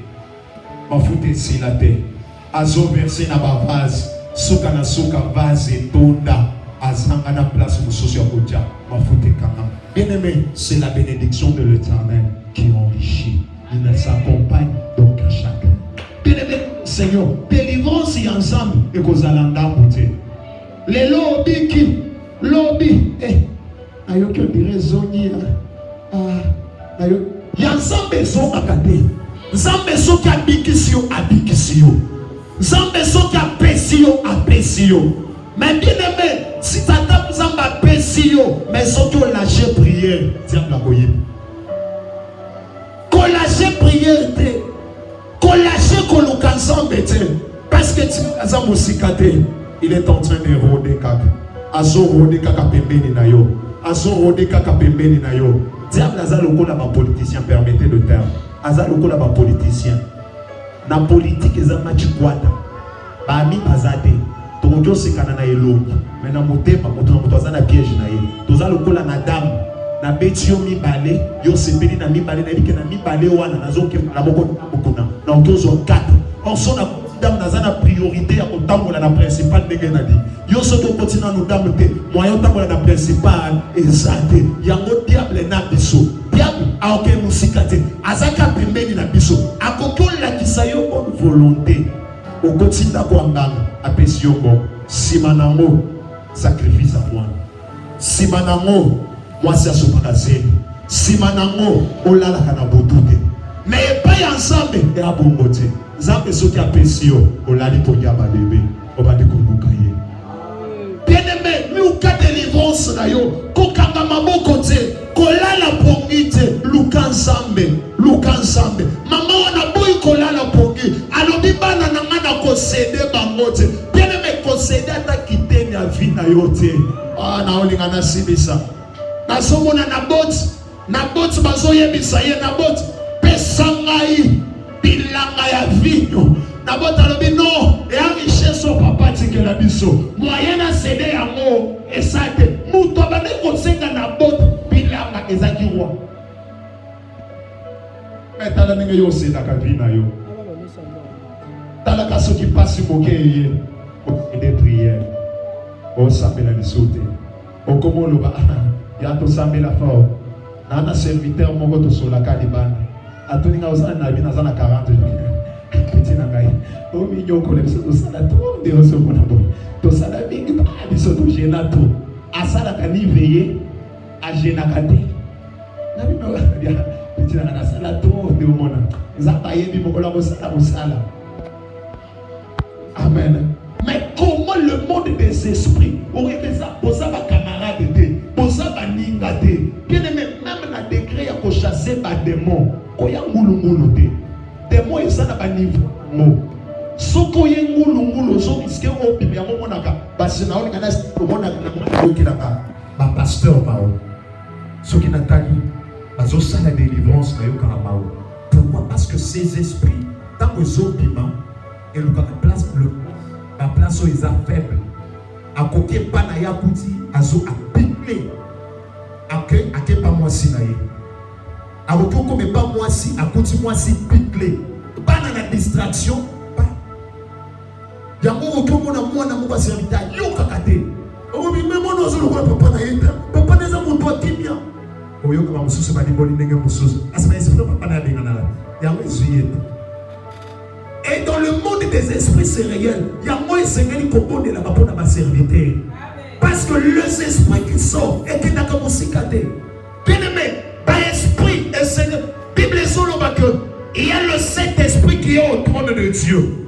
azo versé na ba vase suka na suka vase tonda azanga na place mususu ya kodia mafute kanga. Bien-aimé, c'est la bénédiction de l'Éternel qui enrichit. Il nous accompagne donc à chacun. Bien-aimé, Seigneur, délivrance y ensemble et kozalanda beauté. Les lobby qui lobby ayoki dire zoni ayo yansambe so akate nzambe soki abikisi yo nzambe soki apesi yo mais bien aimé si tata nzambe apesi yo mais soki olâche prière diable akoyebi kolâche prière te kolâche koluka nzambe te parce que aza mosika te il est en train de rôder kaka azorôder kaka pembeni na yo azorôder kaka pembeni na yo. Diable aza lokola ba politicien, permettez le terme. Aza lokola ba politicien. Na politique eza match kwata. Ba mi bazate. Tokojo sekana na elongi. Mais na motema moto aza na piège na ye. Toza lokola na dame. Na betio mi balé, yo sepeli na mi balé na dike na mi balé wana nazoke na boko na otozo 4. On son na dame na priorité à kotambola na principal ndenge na di. Yo soto kotina no dame te, moyen tambola na principal ezate. Yango diable na biso. Diable a oké musikate. Azaka pembeni na biso. Akoko la kisayo bonne volonté. okotinda kwa nganga apesi yo bon sima nango sacrifice à moi sima nango mwasi asopaka zeli sima nango olalaka na botude mais epai ya nzambe eya bongo te nzambe soki apesi yo olali ponya babebe obandi koluka ye bien-aimé luka délivrance na yo kokanga maboko te kolala pongi te luka nzambe mama wana boyi kolala pongi alobi bana na nga na kosede bango te bien-aimé kosede ata kiteni ya vi na yo te na olinga nasilisa nazomona na boti bazoyebisa ye na boti pesa ngai bilanga ya vinyo na boti alobi no eya richesse o papa tikela biso moyen na sede yango esa te moto abandi kosenga na boti bilanga ezaki roi tala ndenge yo osendaka vi na yo talaka soki mpasi moke eye ede priere osambela liso te okoma oloba ya tosambela fort na serviteur moko tosolaka libanda atoninga osala na bino aza na 40 peti na ngai ominyokola biso tosala to nde osomona boye tosala mingi biso togena to asalaka niveye agenaka te na bino peti na ngai nasala to nde omona nzambe ayebi mokolo mosala amen. Mais comment le monde des esprits aurait fait ça pour ça ma camarade te pour ça ma ninga te bien aimé même na degré ya ko chasser ba démon ko ya ngulungulu te démon esa na ba niveau mo soko ye ngulungulu so risque o bibia mo monaka basi na olinga na mona na ko kilaka ba pasteur bao soki na tali bazo sala délivrance na yo karabao. Pourquoi? Parce que ces esprits tant que zobima et le place la place où ils sont faibles. À côté pas na ya kuti azo a piqué. À pas moi si naïe. À côté comme pas moi si à côté moi si piqué. Pas dans la distraction. Pas. Yango ko mona mwana mo ba servita yo kakate. O bi memo no zo ko papa na yeta. Papa neza mo to timia. O yo ko mususu ba di boli ndenge mususu. Asema esi papa na benga na. Yango ezuyeta. Et dans le monde des esprits, c'est réel. Il y a moins de Seigneur qui compose de la bas pour ma serviteur. Parce que les esprits qui sortent et qui n'ont pas commencé à cader. Bien aimé, par esprit et Seigneur, Bible est sur le bas que il y a le Saint-Esprit qui est au trône de Dieu.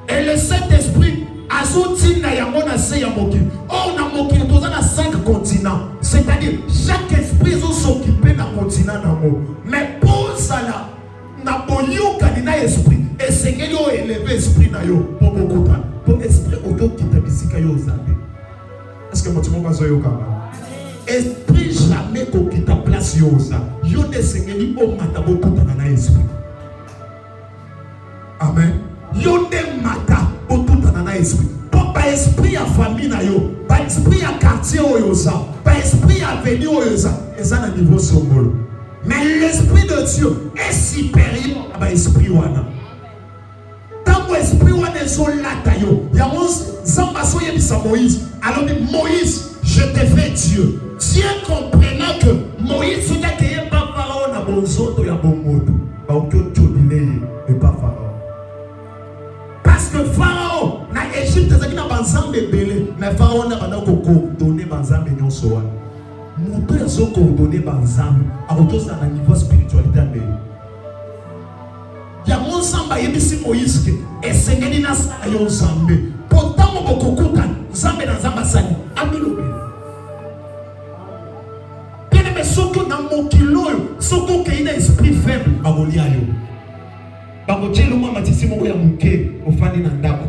Et le Saint-Esprit, à Zouti, na yamona se yamoki. Oh, on a moqué, on a 5 continents. C'est-à-dire, chaque esprit s'occupe d'un continent d'amour. Mais pour ça là, na boyo kanina esprit. Et Seigneur yo élevé esprit na yo pour beaucoup de temps. Pour esprit auto qui te bisika yo zambe. Est-ce que motumo bazo yo kama? Esprit jamais ko kita place yo za. Yo de Seigneur o mata beaucoup de temps na esprit. Amen. Yo de mata beaucoup de temps na esprit. Pour pas esprit à famille na yo, pas esprit à quartier yo za, pas esprit à venir yo za. Et ça na niveau sombolo. Mais l'esprit de Dieu est supérieur à l'esprit wana. Tant que l'esprit wana est sur la taille, il y a Zambaso yebisa Moïse. Alors Moïse, je t'ai fait Dieu. Dieu comprenant que Moïse n'a qu'à pas Pharaon na bonzoto ya bongoto. Ba okoto dileye et pas Pharaon. Parce que Pharaon na Égypte ezaki na banzambe belé, mais Pharaon n'a pas donné banzambe nyonso wana. Moto yazo coordonner banzambe à retour à un niveau spiritualité mais ya mon samba yebisi Moïse que esengeli na sa yo nzambe pourtant mo bokokuta nzambe na nzamba sani amilobe kene me soko na mokilo soko ke ina esprit faible bagolia yo bagochelo mwa matisi moko ya muke ofandi na ndako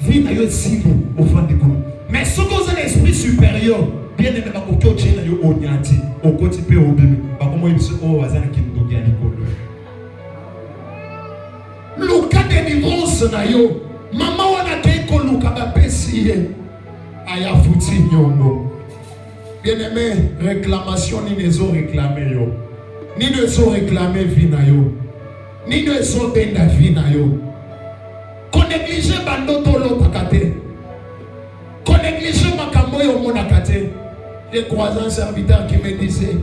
vina yo simbo ofandi ko mais soko za esprit supérieur bien aimé ba kokyo chela yo onyati okoti pe obimi ba komo ibiso o wazana kindogi ya likolo luka délivrance na yo mama wana ke ko luka ba pesi ye aya futi nyongo bien aimé réclamation ni nezo réclamer yo ni nezo réclamer vie na yo ni nezo tenda vie na yo ko négliger bandoto lo takate ko négliger makambo yo monaka te. J'ai croisé un serviteur qui me disait,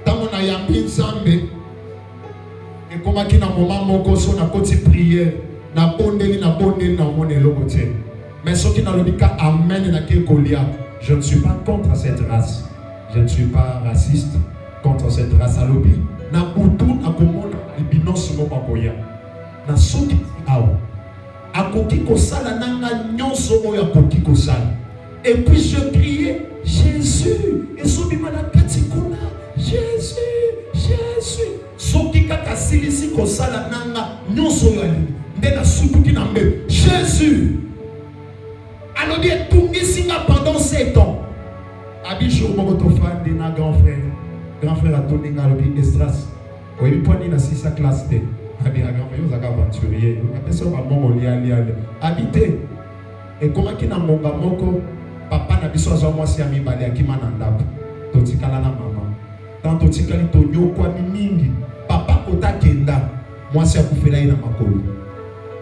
dans mon ayambi nzambe, et comme qui na moment mon gosso na koti prière, na bondeli na mone lokote. Mais ce qui n'a le cas amen na kekolia. Je ne suis pas contre cette race. Je ne suis pas raciste contre cette race. Alobi na butu na komona binos mo bakoya. Na soki awo. Akoki kosala nanga nyonso oyo akoki kosala. Et puis je criais Jésus. Et sobi malakati kuna Jésus, Jésus. Soki kaka silisi kosala nanga nyonso oyo ali. Ndena sukuki na mbe Jésus. Alors bien tout ici pendant 7 ans. Abijo Mogotofa de na grand frère a tourné dans le Estras. Oui, il point dans 6 classe T. Abi a grand frère vous a aventurier. La personne va mongolia habiter. Et comment qui na monga moko papa na biso azo moi si ami bali akima na ndapo. Totikala na maman. Tant totikali to nyokwa mingi. Papa kota kenda. Moi si akufela ina makolo.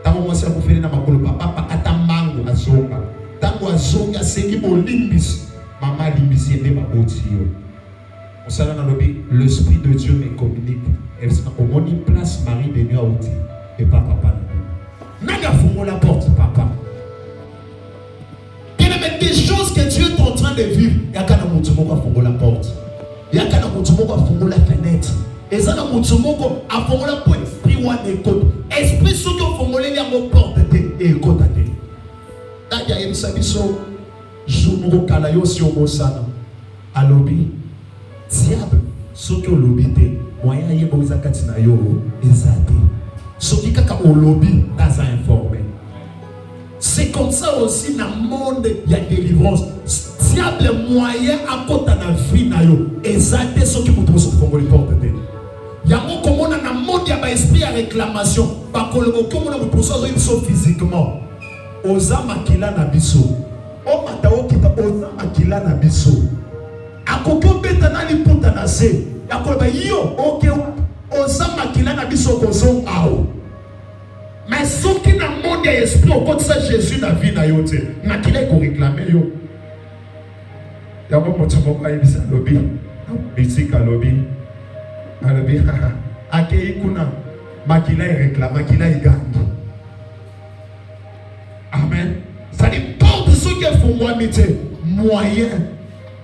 Tango moi si akufela na makolo papa akatambango azonga. Tango azonga sengi bolimbis. Maman limbisi ende baboti yo. On s'en a lobby, l'Esprit de Dieu me communique. Elle sera au moni place Marie de Nuit à Outi. Et pas papa. Naga fongo la porte, papa. Il y a des choses que Dieu est en train de vivre. Il y a qu'un moutumoko à fongo la porte. Il y a qu'un moutumoko à fongo la fenêtre. Et ça, un moutumoko à fongo la porte. Esprit ou à écoute. Esprit sous que fongo les liens au porte et écoute à terre. Naga yé bisabiso. Joumoko kalayo si omo sana. À lobby. Diable, ce que lobby te, moyen y est za katina yo, ezate. Ce qui kaka au lobby, t'as informé. C'est comme ça aussi dans le monde, il y a délivrance. Diable moyen à côté de la vie na yo, ezate ce qui vous trouve sur le porte de. Il y a un comment dans le monde, il y a un esprit à réclamation. Par contre, comment on peut ça physiquement. Oza makila na biso. O matao kita oza makila na biso. Akoko beta na liputa na se yakoba yo oke ozama kila na biso kozo ao mais soki na monde ya esprit okoti sa Jésus na vie na yo te na kila ko réclamer yo ya mo moto mo ba ibisa lobi bisika lobi alobi akei kuna makila réclame makila igangi amen ça dépend de ce qu'il faut moi mité moyen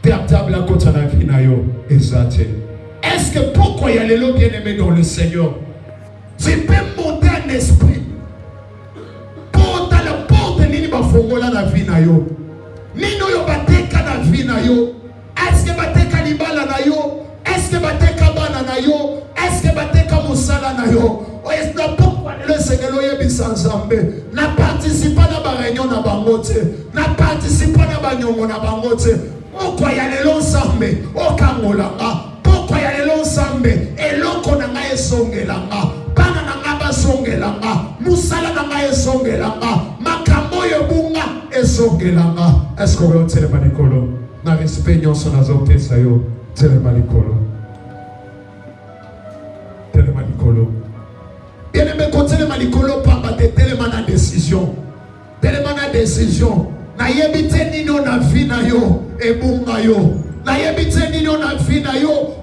table à côté de la vie na yo exact. Est-ce que pourquoi y a les lots bien-aimés dans le Seigneur, tu peux monter un esprit pour ta la porte nini ba fongola na vie na yo nino yo bateka na vie na yo est-ce que bateka libala na yo est-ce que bateka bana na yo est-ce que bateka musala na yo est-ce que pourquoi le Seigneur yo yebisa nzambe na participer na ba réunion na bangote na participer na ba nyongo na bangote. Pourquoi y a les longs sambe au Kangolanga? Pourquoi y a les longs sambe et l'oko nanga esongelanga? Bana nanga basongelanga, musala nanga esongelanga, makambo yobunga esongelanga. Est-ce que vous avez télé malikolo? Na respect nyonso na zote sayo télé malikolo. Télé malikolo. Bien aimé côté télé malikolo papa de télé mana décision. Télé mana décision. Na yebite nino na vie na yo ebunga yo na yebite nino na vie na yo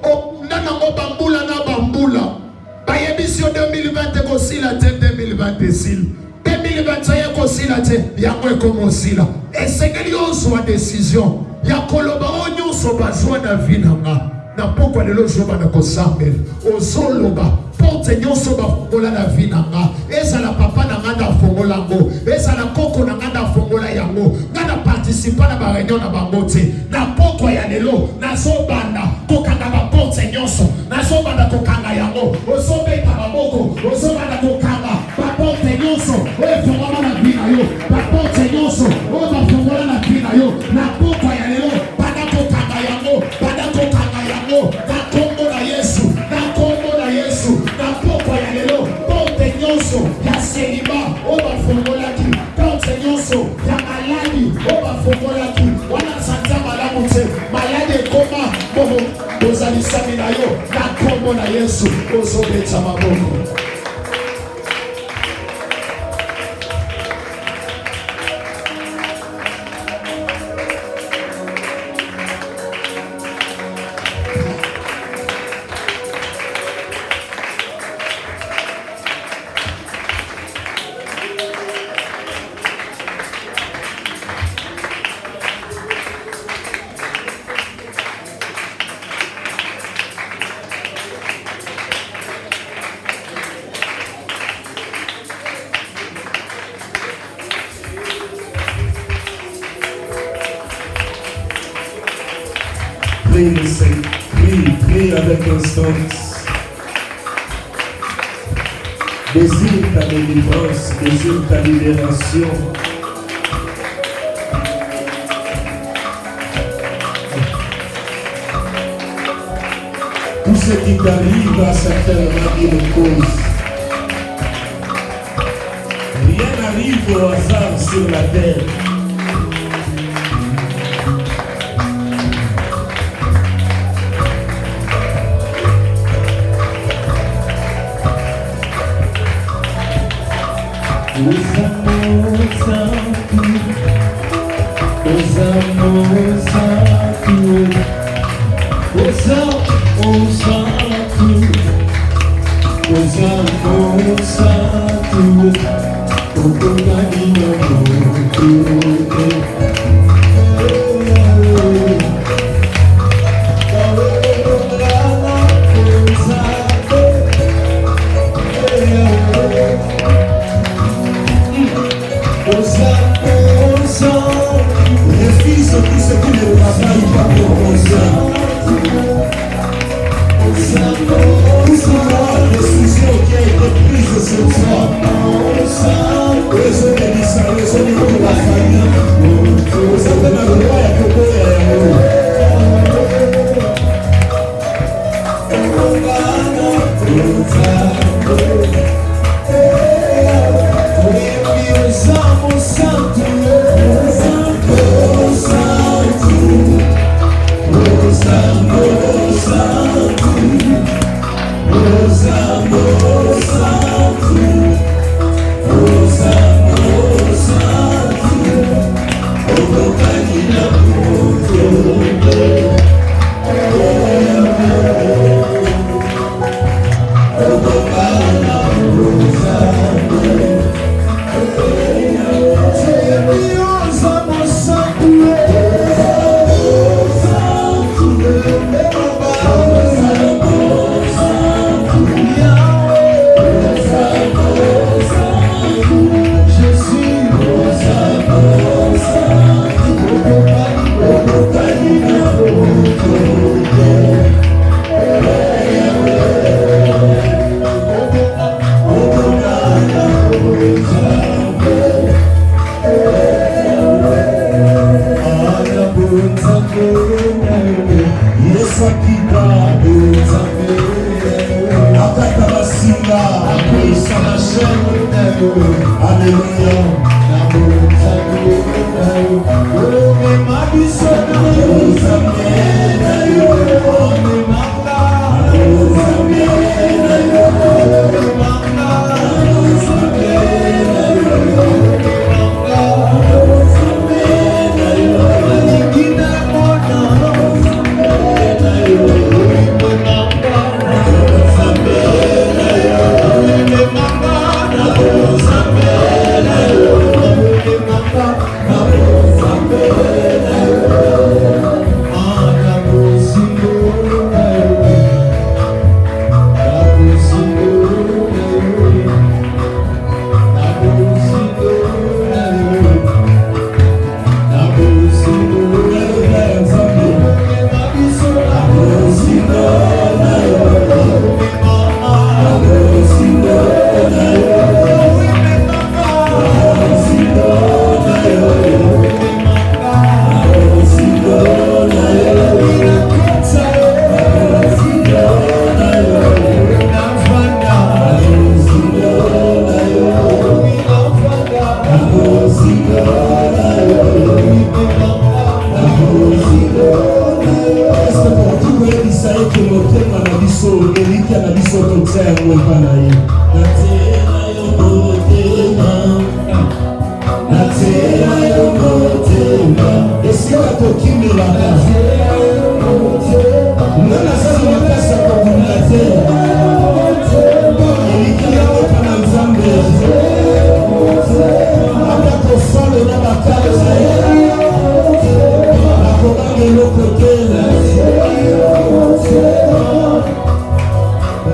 ndana ngo bambula na bambula ba yebisio 2020 ko sila te 2020 2021 ko sila te yango ekomo sila esengeli yo so décision ya koloba onyo so bazwa na vie na nga na pokwa lelo zo bana ko sambel ozoloba porte nyonso bafongola na vie na nga ezala papa na nga na fongola ngo ezala koko na nga na fongola yango nga na participa na ba réunion na bango te na pokwa ya lelo nazobanda kokanga ba porte nyonso nazobanda kokanga yango ozobeta maboko ozobanda kokanga ba porte nyonso oyo fongola na vie na yo ba porte nyonso oyo bafongola na vie na yo na pokwa ya lelo banda kokanga yango banda kokanga yango na kombo na Yesu na kombo na Yesu na pokwa ya lelo porte nyonso ya seliba oba fongolaki porte nyonso ya maladi oba fongolaki wana santa malamu te maladi koma bobo bozalisami na yo na kombo na Yesu ozobeta maboko. Prie avec instance. Désire ta délivrance, désire ta libération. Tout ce qui t'arrive a certainement une cause. Rien n'arrive au hasard sur la terre. Refuse tout ce qui ne travaille pas pour vos la décision qui a été prise ce soir. Raisonnez la famille. Vous avez la loi à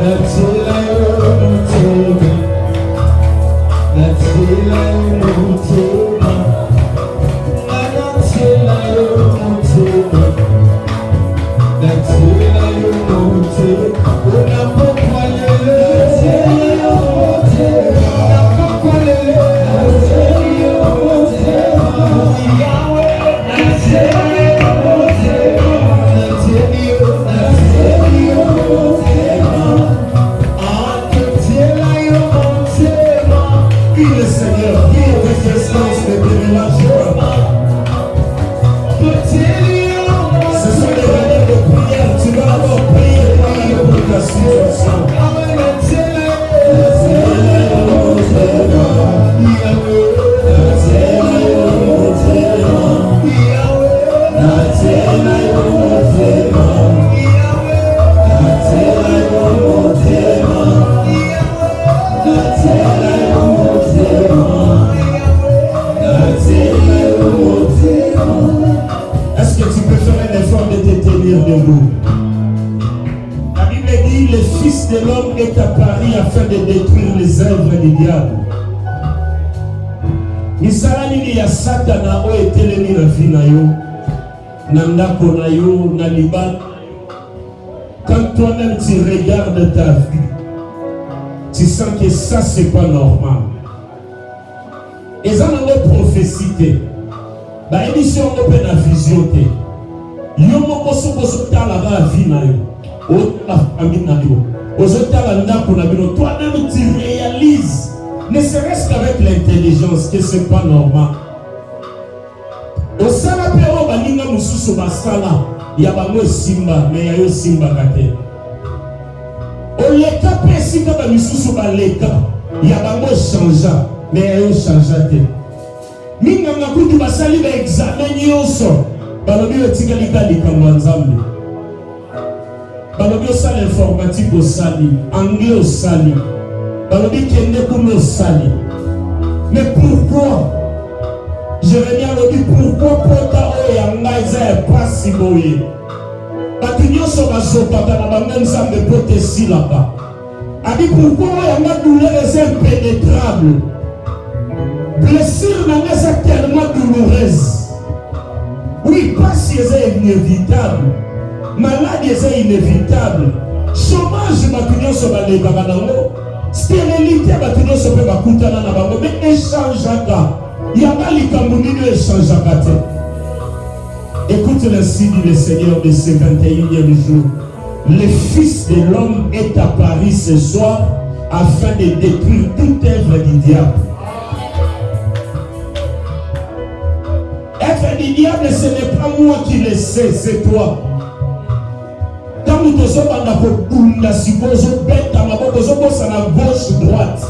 Let's dit, le Fils de l'homme est apparu afin de détruire les œuvres du diable. Misala nini ya Satana o etelemi na vie na yo, na ndako na yo, na libala. Quand toi-même tu regardes ta vie, tu sens que ça c'est pas normal. Et ça n'a pas prophétie. Ba émission on peut la vision te. Yo moko soko tala ba vie na yo. O la famille na yo. O tala ndako na bino. Toi-même tu réalises, ne serait-ce qu'avec l'intelligence, que c'est pas normal. Au sala pero balinga mususu basala ya bango simba mais ya yo simba kate. O leka pesi ka ba misusu baleka ya bango changea mais ya yo changea te. Minga ngakutu basali ba examen nyonso balobi otikali ka likambo nzambe. Balobi osala informatique osali, anglais osali. Balobi kende kuno osali. Mais pourquoi? Je vais bien le dire, pourquoi pota oyanga eza pas si boye. Batu nyonso bazopaka na bango nzambe pote silaka. Abi pourquoi oyanga douleur est impénétrable. Blessure n'a pas tellement douloureuse. Oui, passe est inévitable. Maladie est inévitable. Chômage batu nyonso balekaka nango. Stérilité batu nyonso pe bakutana na bango. Mais échangeaka. Écoute ainsi dit le Seigneur de ce 21e jour. Le Fils de l'homme est apparu ce soir afin de détruire toute œuvre du diable. Œuvre du diable, ce n'est pas moi qui le sais, c'est toi. Quand nous te sommes en apôtre, suppose bête à ma bosse à la gauche, droite.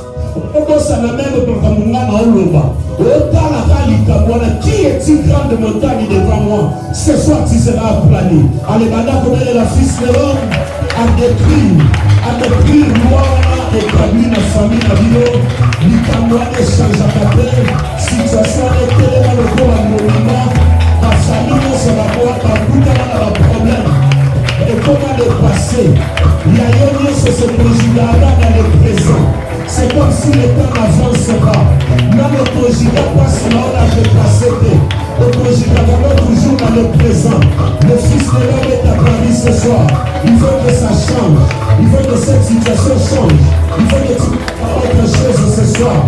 Qui est-il grand de montagne devant moi? Ce soir tu seras aplani. Allez, maintenant comme elle est la Fils de l'homme, à détruire moi, établir la famille, la vie, l'Itamouan échange à ta paix, situation est tellement le corps à monument, ta famille se va voir, ta boute à la problème. Et comment le passé? Il y a eu ce se conjuguera dans le présent. C'est comme si le temps n'avance pas. Dans le conjugat passe là, on a dépassé. Le conjugat va toujours dans le présent. Le Fils de l'homme est apparu ce soir. Il faut que ça change. Il faut que cette situation change. Il faut que tu fasses autre chose ce soir.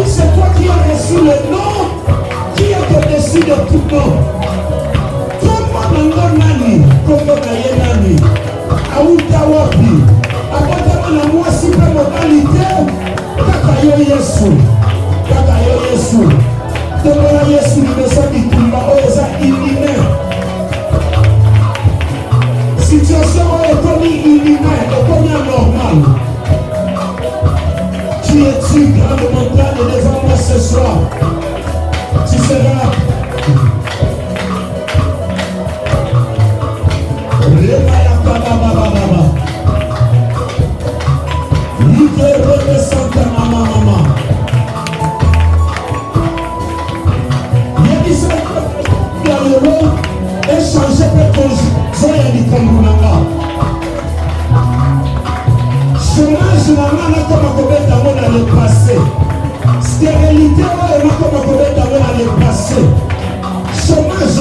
C'est toi qui as reçu le nom qui est au-dessus de tout nom. Comment nani? Comment nani? Auta wapi? Apata na mwasi pe modalité. Kaka yo Yesu. Kaka yo Yesu. Tomola Yesu ni beso bitumba oza inime. Situation est inime, est normal. Tu es-tu grande montagne devant moi ce soir? Tu seras. Échanger chômage dans le passé. Stérilité dans le passé. Chômage,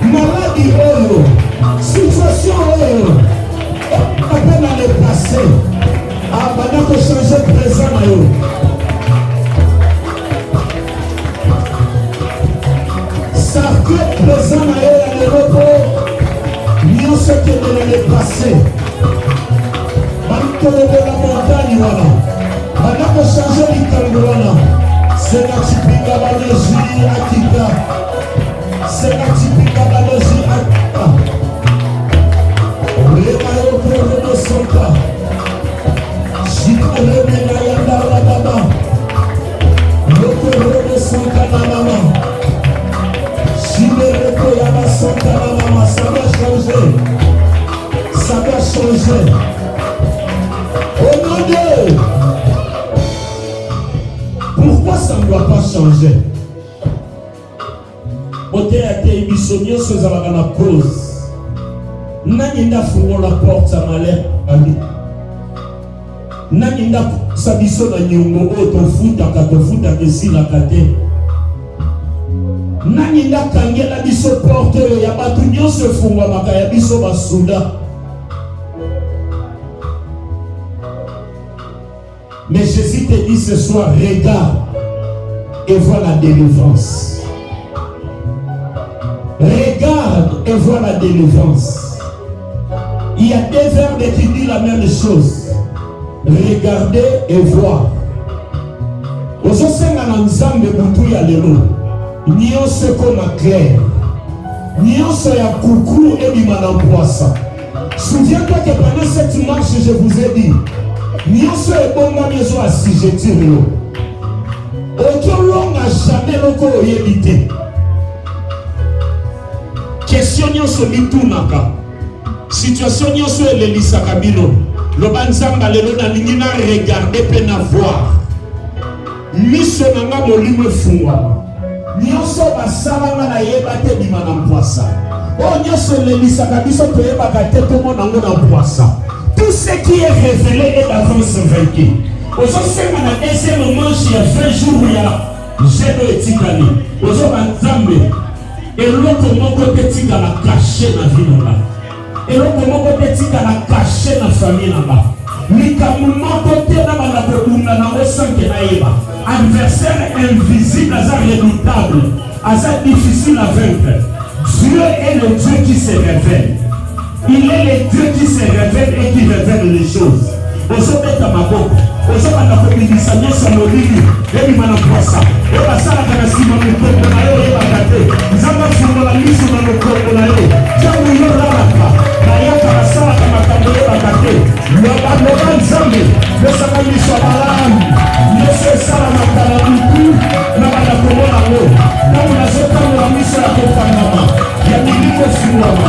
maladie ce qui est de l'année passée. Maintenant, la montagne, voilà. Maintenant, on change les voilà. C'est la typique balogie à Kika. C'est la typique balogie à Kika. On est là au cours de son cas. Si tu veux mener à la baba, le cours de son cas, la maman. Si le recours y a la son cas, la maman, ça va changer. Ça va changer. Au nom de pourquoi ça ne doit pas changer? Côté à tes bisognos, c'est à la cause. N'ayenda fouillé la porte à malheur. N'ayenda sabiso na nyongo tofuta kesi la kate. N'ayenda kangela biso porte ya batu nyonso fungwa makaya biso basuda. Mais Jésus te dit ce soir, regarde et vois la délivrance. Regarde et vois la délivrance. Il y a des verbes qui disent la même chose. Regardez et voir. Ososenga na nzambe butu ya lelo. Nyonso koma clair. Nyonso ya kuku et bimana poissa. Souviens-toi que pendant cette marche, je vous ai dit, nyonso ebonga mezo assujettir yo. Okolonga jamais loko oyebite. Question nyonso bitunaka. Situation nyonso elelisaka bino. Loba nzamba lelo na lingi na regarder pe na voir. Miso nanga molimo efungwama. Nyonso basalanga na yeba te bima na mpwasa. O nyonso elelisaka biso toyebaka te tomona ngo na mpwasa. Tout ce qui est révélé est d'avance vaincu. Aujourd'hui, on a deuxième manche, il y a 20 jours, il y a Gédo et Tikani. Aujourd'hui, Nzambe. Et l'autre côté Tika la caché dans la vie là-bas. Et l'autre côté Tika la caché dans la famille là-bas. L'ikamouma côté là-bas, adversaire invisible, hasard redoutable, hasard difficile à vaincre. Dieu est le Dieu qui se révèle. Il est le Dieu qui se révèle et qui révèle les choses. Aujourd'hui, à ma boque, aujourd'hui, à la communauté, à Molini, et il m'a envoyé ça. Et on va ça à la Simon, le corps de la haie, et va gâter. Nous avons fait la mise dans le corps de la haie. Quand nous y aurons la part, la haie, à la salle, à ma table, et va gâter. Le ban Zambé, le savant du Sabalam, le César, à ma table, la bada pour la haut. Quand on a ce temps, on a mis sur la compagnie. Il y a des livres fouillants.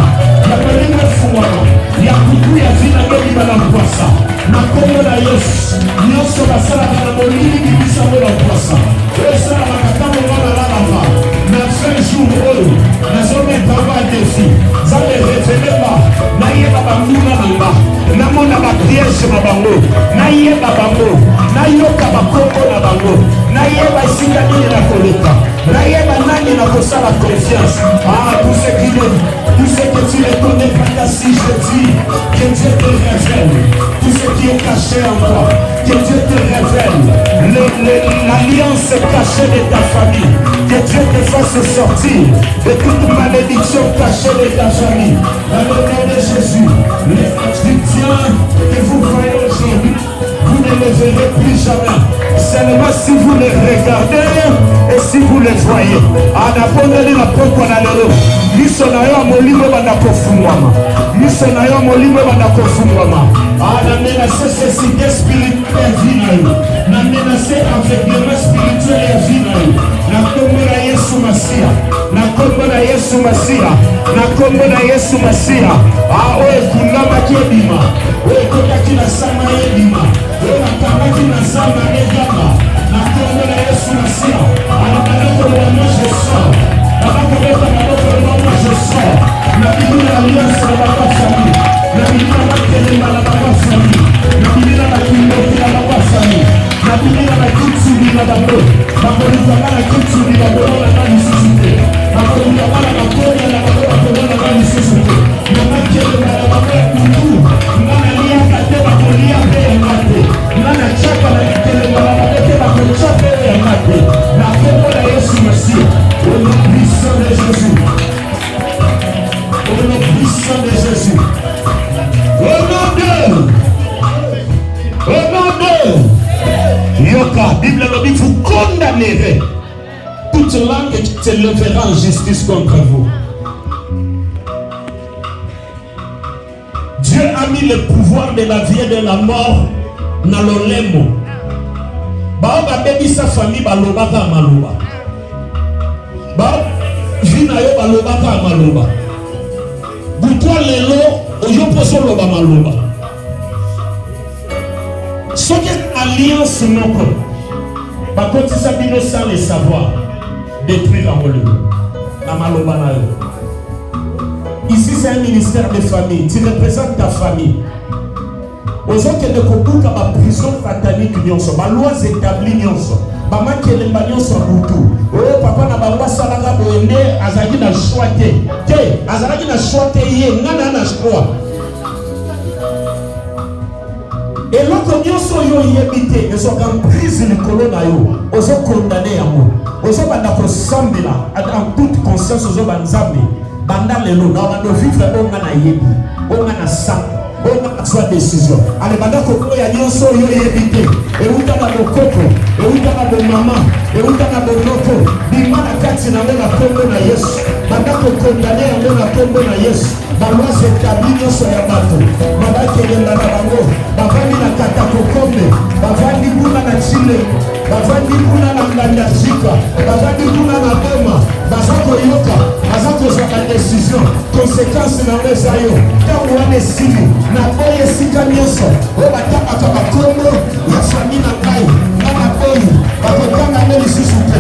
Il y a beaucoup de vie dans le monde de poisson. Na Congo na Yes, nyonso basala na molili qui bisa mo na poisson. Et ça la katamo wana la lava. Na 5 jours oyo, na zone baba défi. Ça les révélé pas. Na yeba banguna namba. Na mona ba piège na bango. Na yeba bango. Na yoka ba kongo na bango. Na yeba singa ni na koleka. Na yeba nani na kosala confiance. Ah, tout ce que tu les connais pas si je dis que Dieu te révèle tout ce qui est caché en toi, que Dieu te révèle l'alliance cachée de ta famille, que Dieu te fasse sortir de toute malédiction cachée de ta famille. Dans le nom de Jésus, les chrétiens que vous voyez aujourd'hui, vous ne les verrez plus jamais. Seulement si vous les regardez et si vous les voyez. Anapondeli na poko na lelo. Miso na yo molimo banda kofungwama. Miso na yo molimo banda kofungwama. Na menacer cécité spirituelle vie na yo. Na menacer aveuglement spirituel ya vie na yo. Na kombo na Yesu Masia. Na kombo na Yesu Masia. Na kombo na Yesu Masia. Oye kulama kiebima. Oye kokaki na sama yebima. Oye nakangaki na sama egama. Na kombo na Yesu Masia. Anakanako na moi je sors. Anakanako na moi je sors. Na bibili na alliance na baba famille. Na bibili na makelema na baba famille. Na bibili na kimboki na baba famille. Na bibili na kitsuri na babo. Bakolukanga na kitsuri na babo na nisisite. Bakolukanga na konya na babo na nisisite. Na makelema na baba kutu. Na lia kate bakolia pe ngate. Na chapa na kelema na babo bakochapa pe ngate. Na kombo na Yesu Masia. Au nom puissant de Jésus. pas. Bible le dit, vous condamnerez toute langue qui se lèvera en justice contre vous. Dieu a mis le pouvoir de la vie et de la mort dans l'olemo. Ba baby sa famille balobaka maloba. Ba vina yo balobaka maloba. Butwa lelo oyo poso loba maloba. Ce qui est alliance noko. Ba koti sa bino sans le savoir détruire la maloba. La maloba na yo. Ici, c'est un ministère de famille. Tu représentes ta famille. Aux autres, de Kobuka, ma prison fatalique, ma loi établie, ma main qui est l'émagnant sur Boutou. Oh, papa, n'a pas salaga boende, azagi na choité. Azagi na choité, nana na choix. Et l'autre, nous sommes yébité, ils sont en prise le colon à eux. Ils sont condamnés à moi. Ils sont dans le sang de là, en toute conscience, ils sont dans le banda lelo na bando vivre onga na yebi onga na sang onga na soi décision ale banda ko ya nyonso yo yebite e uta na bokoko e uta na bo mama e uta na bo noko bimana kati na na kombo na Yesu banda ko condamner na kombo na Yesu balo s'établit nyonso ya bato baba kelenda na bango bavandi na kata kokombe bavandi kuna na chile bavandi kuna na nganda zika bavandi kuna na boma bazako yoka bazako za décision conséquence na mesa yo tango wana esili na boye sika nyonso o batabaka bakombo ya famille na ngai na boye bakotanga nde lisusu te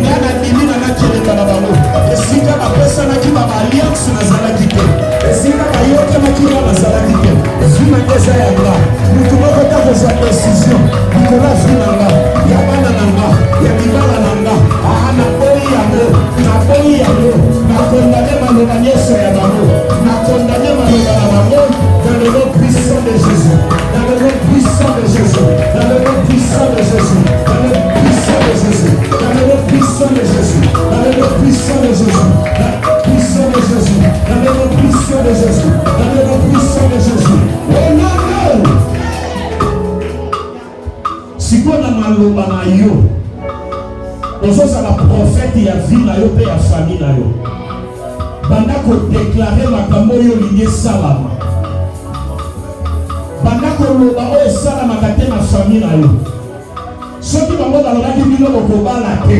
nga na dimi na nakeleka na bango esika bapesanaki baalliance nazalaki te esika bayokanaki nga nazalaki te vi na nde eza yanga motu moko ta kozwa décision likola vi na nga ya bana na nga ya mibala na nga na boyi yango na boyi yango nakondane maloba nyonso ya bango nakondane maloba na bango dans le nom puissant de Jésus dans le nom puissant de Jésus dans le nom puissant de Jésus dans le puissant de Jésus dans le nom puissant de Jésus dans le nom puissant de Jésus puissant de Jésus dans le nom puissant de Jésus dans le nom puissant de Jésus oh non sikona maloba na yo ozozala prophète ya vie na yo pe ya famille na yo banda kodeklare makambo oyo olingi esalama banda koloba oyo esalamaka te na famille na yo soki bango balobaki bino bokobala te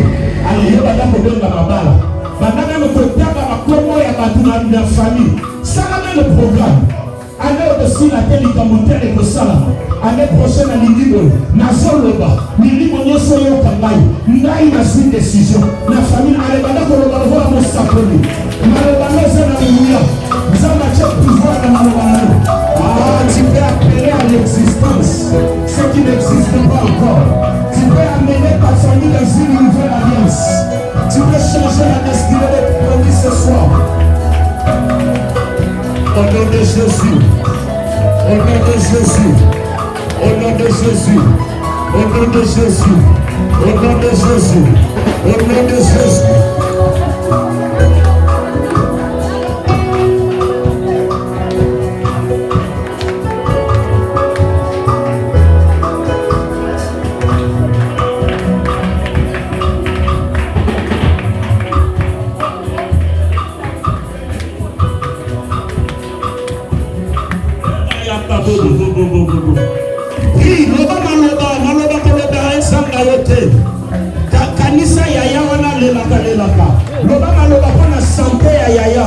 ale yo banda kobenga mabala banda nano kotanga makombo ya bato na famille salama le programme année odosila te likambo te ekosalama année prochaine alingi boye nazoloba milimo nyonso oyoka ngai nazwi décision na famille alebanda koloba lokola mosakoli maloba no eza na moya nzambe atie pouvoir na maloba na yo tu peux appeler à l'existence ce qui n'existe pas encore tu peux amener ta famille dans une nouvelle alliance tu peux changer la destinée de ton promis ce soir au nom de Jésus au nom de Jésus au nom de Jésus au nom de Jésus au nom de Jésus au nom de Jésus kanisa yaya wana lelaka loba maloba pona santé ya yaya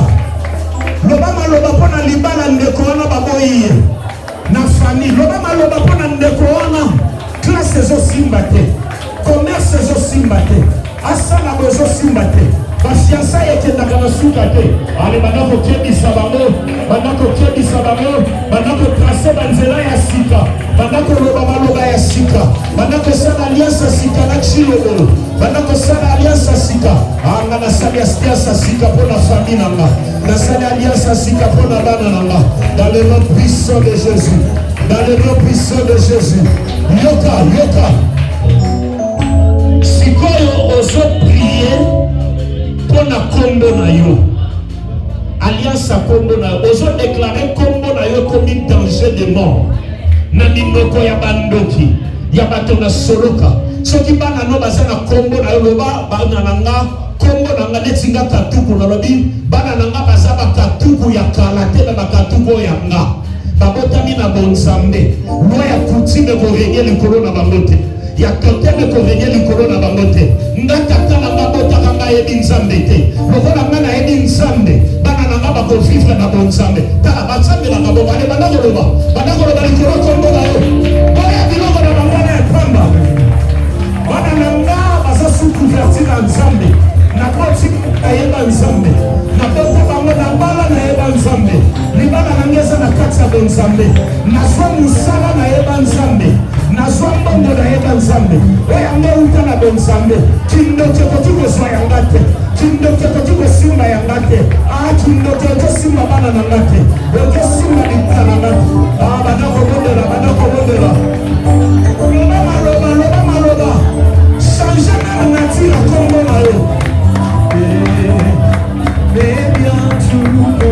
loba maloba pona libala ndeko wana baboyi na famille loba maloba pona ndeko wana classe ezosimba te commerce ezosimba te asala ezosimba te basiansa ekendaka na suka te ale banda kokebisa bango banda kotrace banzela ya sika banda koloba maloba ya sika banda kosala alliance ya sika na chilobolo banda kosala alliance ya sika anga nasali alliance ya sika mpo na famille na nga nasali alliance ya sika mpo na bana na nga dans le nom puissant de Jésus dans le nom puissant de Jésus yoka sikoyo ozoprie pona kombo na yo alliance a kombo na yo ozodeklare kombo na yo komi danger de mort na minoko ya bandoki ya bato na soloka soki bana no baza na kombo na yo loba bana nanga kombo nanga letinga katuku na lobi bana nanga baza bakatuku ya kala te na bakatuku yanga babotami na bonzambe loi ya coutume korenye likolo na bango te ya toteme korenye likolo na bango te nga tata nanga botaka nga yebi nzambe te lokola nga na yebi nzambe bana nanga bakovivre na bonzambe tala bazambelaka bobale bandakoloba likolo kombo na yo oya biloko na bango na epamba bana nanga baza sous couverture na nzambe nakoti nayeba nzambe nakota bango na bala nayeba nzambe libala nanga eza na kati ya bonzambe nazwa mosala nayeba nzambe nazwa mbongo nayeba nzambe oyo yango euta na bonzambe kindoki ekoki kozwa yanga te kindoki ekoki kosimba yanga te kindoki okosimba bana nanga te okosimba libala nanga te bandakobondela loba maloba change na nature kombo na yo mais bien tout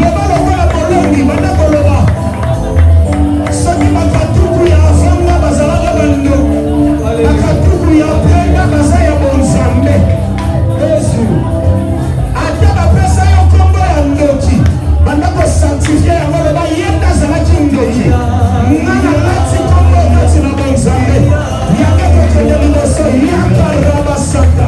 loba lokola molongi bandakoloba soki bakatuku ya afanga bazalaka bando bakatuku ya penda baza ya bonzambe yesu ata bapesa yo kombo ya ndoki bandako sanctifie yango loba yenda azalaki ndoki ngana lati kombo kati na bonzambe yaka kokende liboso yaka rabasaka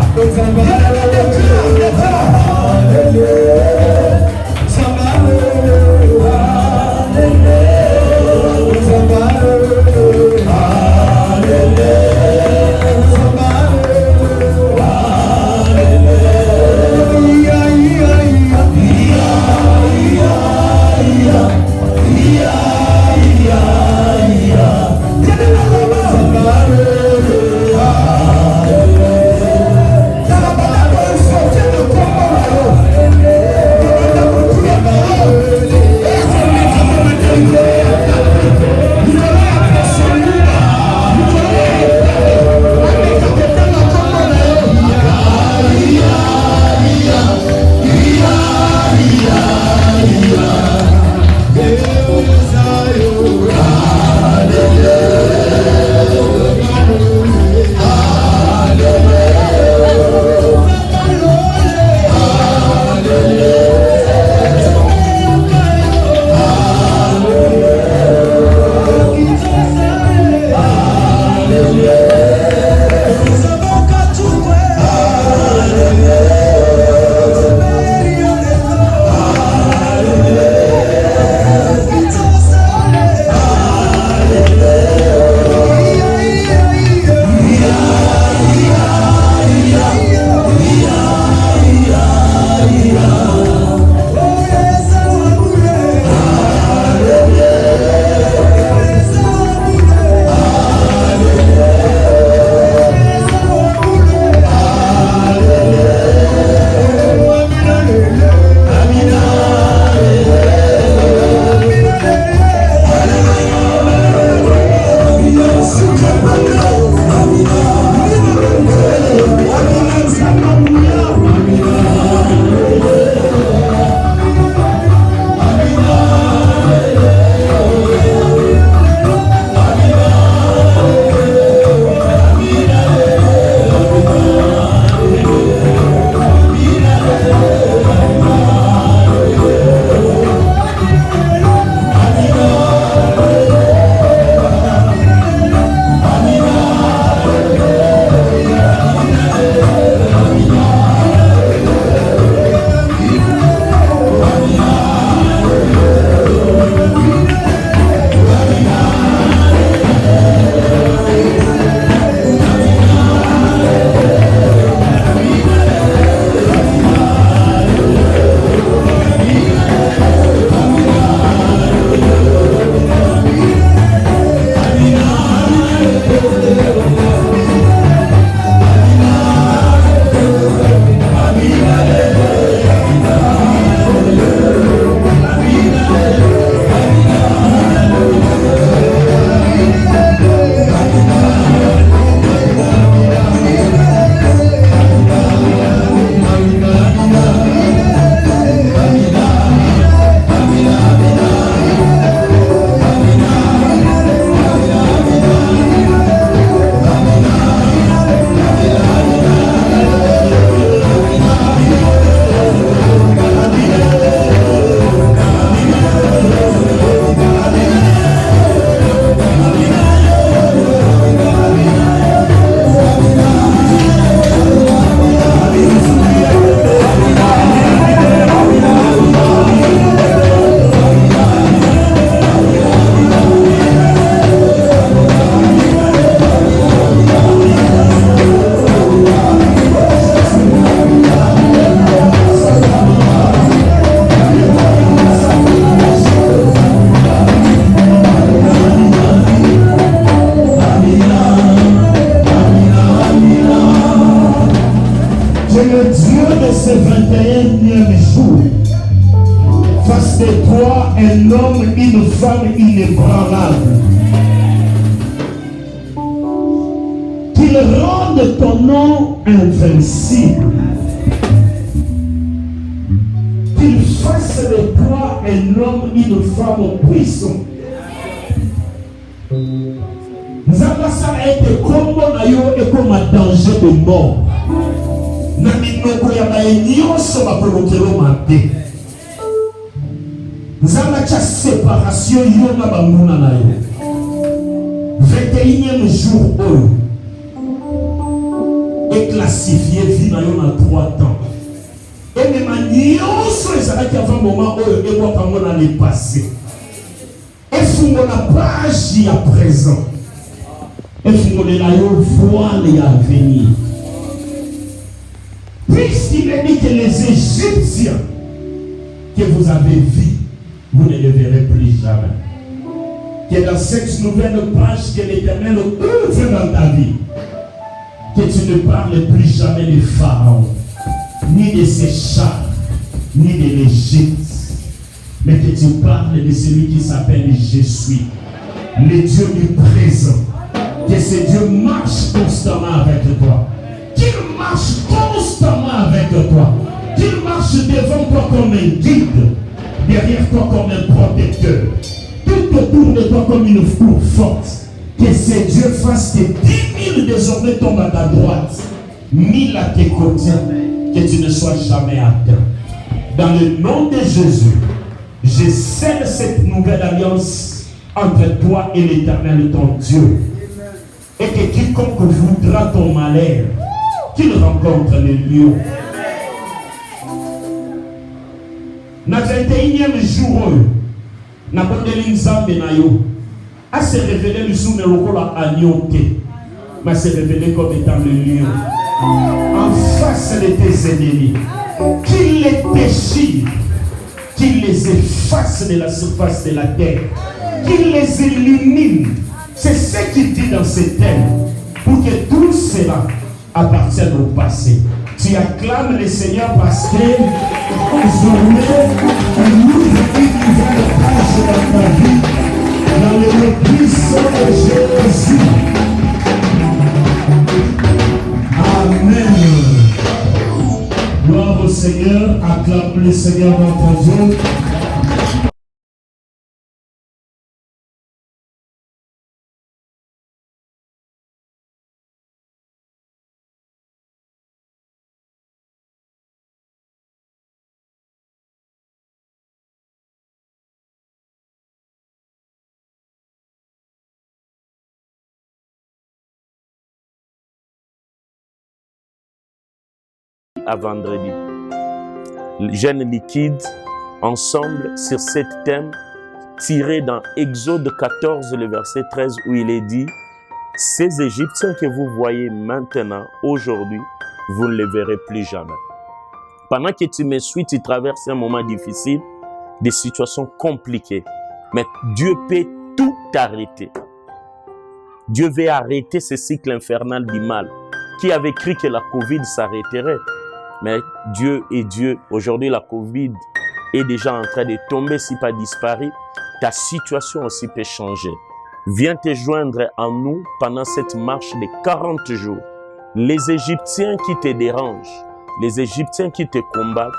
Dieu de ce 21e jour fasse de toi un homme, une femme inébranlable. Qu'il rende ton nom invincible. Qu'il fasse de toi un homme, une femme puissante. Nzamba ça a été comme na yo et comme un danger de mort. Na minoko ya baenyoso ba prokero mate. Nzamba cha séparation yo na bamuna na yo. 21e jour oyo. Et classifié vie na yo na 3 temps. Et même nyonso ezalaki avant moment oyo ekwakango na le passé. Et fungo na page ya présent. Et fungo de la yo voile ya venir. Puisqu'il est dit que les Égyptiens que vous avez vus, vous ne les verrez plus jamais. Que dans cette nouvelle page que l'Éternel ouvre dans ta vie, que tu ne parles plus jamais de Pharaon, ni de ses chars, ni de l'Égypte, mais que tu parles de celui qui s'appelle Je suis, le Dieu du présent. Que ce Dieu marche constamment avec toi. Qu'il marche constamment avec toi. Qu'il marche devant toi comme un guide, derrière toi comme un protecteur, tout autour de toi comme une foule forte. Que ce Dieu fasse que 10 000 désormais tombent à ta droite, 1000 à tes côtés, que tu ne sois jamais atteint. Dans le nom de Jésus, je scelle cette nouvelle alliance entre toi et l'Éternel ton Dieu. Et que quiconque voudra ton malheur, qu'il rencontre le lieu. Na 21e jour, na bondeli nzambe na yo, a se révéler le jour de l'okola agnoté, mais se révéler comme étant le lieu. En face de tes ennemis, qu'il les déchire, qu'il les efface de la surface de la terre, qu'il les élimine. C'est ce qu'il dit dans ces thèmes, pour que tout cela appartienne au passé. Tu acclames le Seigneur parce que désormais, il ouvre une nouvelle page dans ta vie, dans le nom puissant de Jésus. Amen. Gloire au Seigneur, acclame le Seigneur notre Dieu. À vendredi. Jeûne liquide, ensemble sur cet thème tiré dans Exode 14, le verset 13, où il est dit: ces Égyptiens que vous voyez maintenant, aujourd'hui, vous ne les verrez plus jamais. Pendant que tu me suis, tu traverses un moment difficile, des situations compliquées, mais Dieu peut tout arrêter. Dieu veut arrêter ce cycle infernal du mal. Qui avait cru que la Covid s'arrêterait? Mais Dieu est Dieu. Aujourd'hui, la Covid est déjà en train de tomber, si pas disparu. Ta situation aussi peut changer. Viens te joindre à nous pendant cette marche de 40 jours. Les Égyptiens qui te dérangent, les Égyptiens qui te combattent,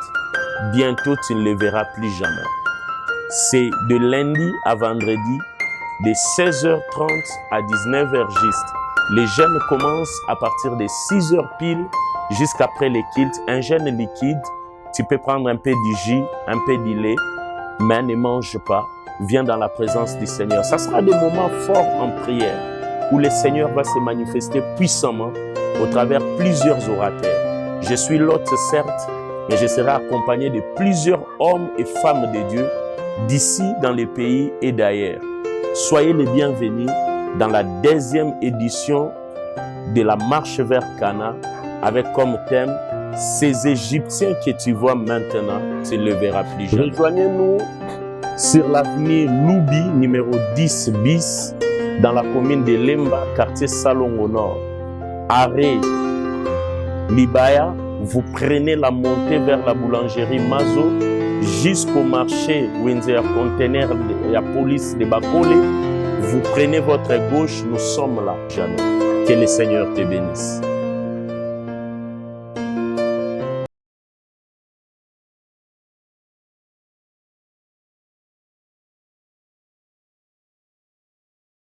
bientôt tu ne les verras plus jamais. C'est de lundi à vendredi, de 16h30 à 19h juste. Les jeûnes commencent à partir de 6h pile jusqu'après les cultes. Un jeûne liquide, tu peux prendre un peu du jus, un peu du lait, mais ne mange pas. Viens dans la présence du Seigneur. Ça sera des moments forts en prière où le Seigneur va se manifester puissamment au travers plusieurs orateurs. Je suis l'hôte certes, mais je serai accompagné de plusieurs hommes et femmes de Dieu d'ici, dans les pays et d'ailleurs. Soyez les bienvenus dans la 2e édition de la marche vers Cana, avec comme thème: ces Égyptiens que tu vois maintenant, tu ne les verras plus jamais. Rejoignez-nous sur l'avenue Loubi, numéro 10 bis, dans la commune de Lemba, quartier Salon au Nord. Arrêt Libaya, vous prenez la montée vers la boulangerie Mazo jusqu'au marché Windsor Container de la police de Bakole. Vous prenez votre gauche, nous sommes là. Que le Seigneur te bénisse.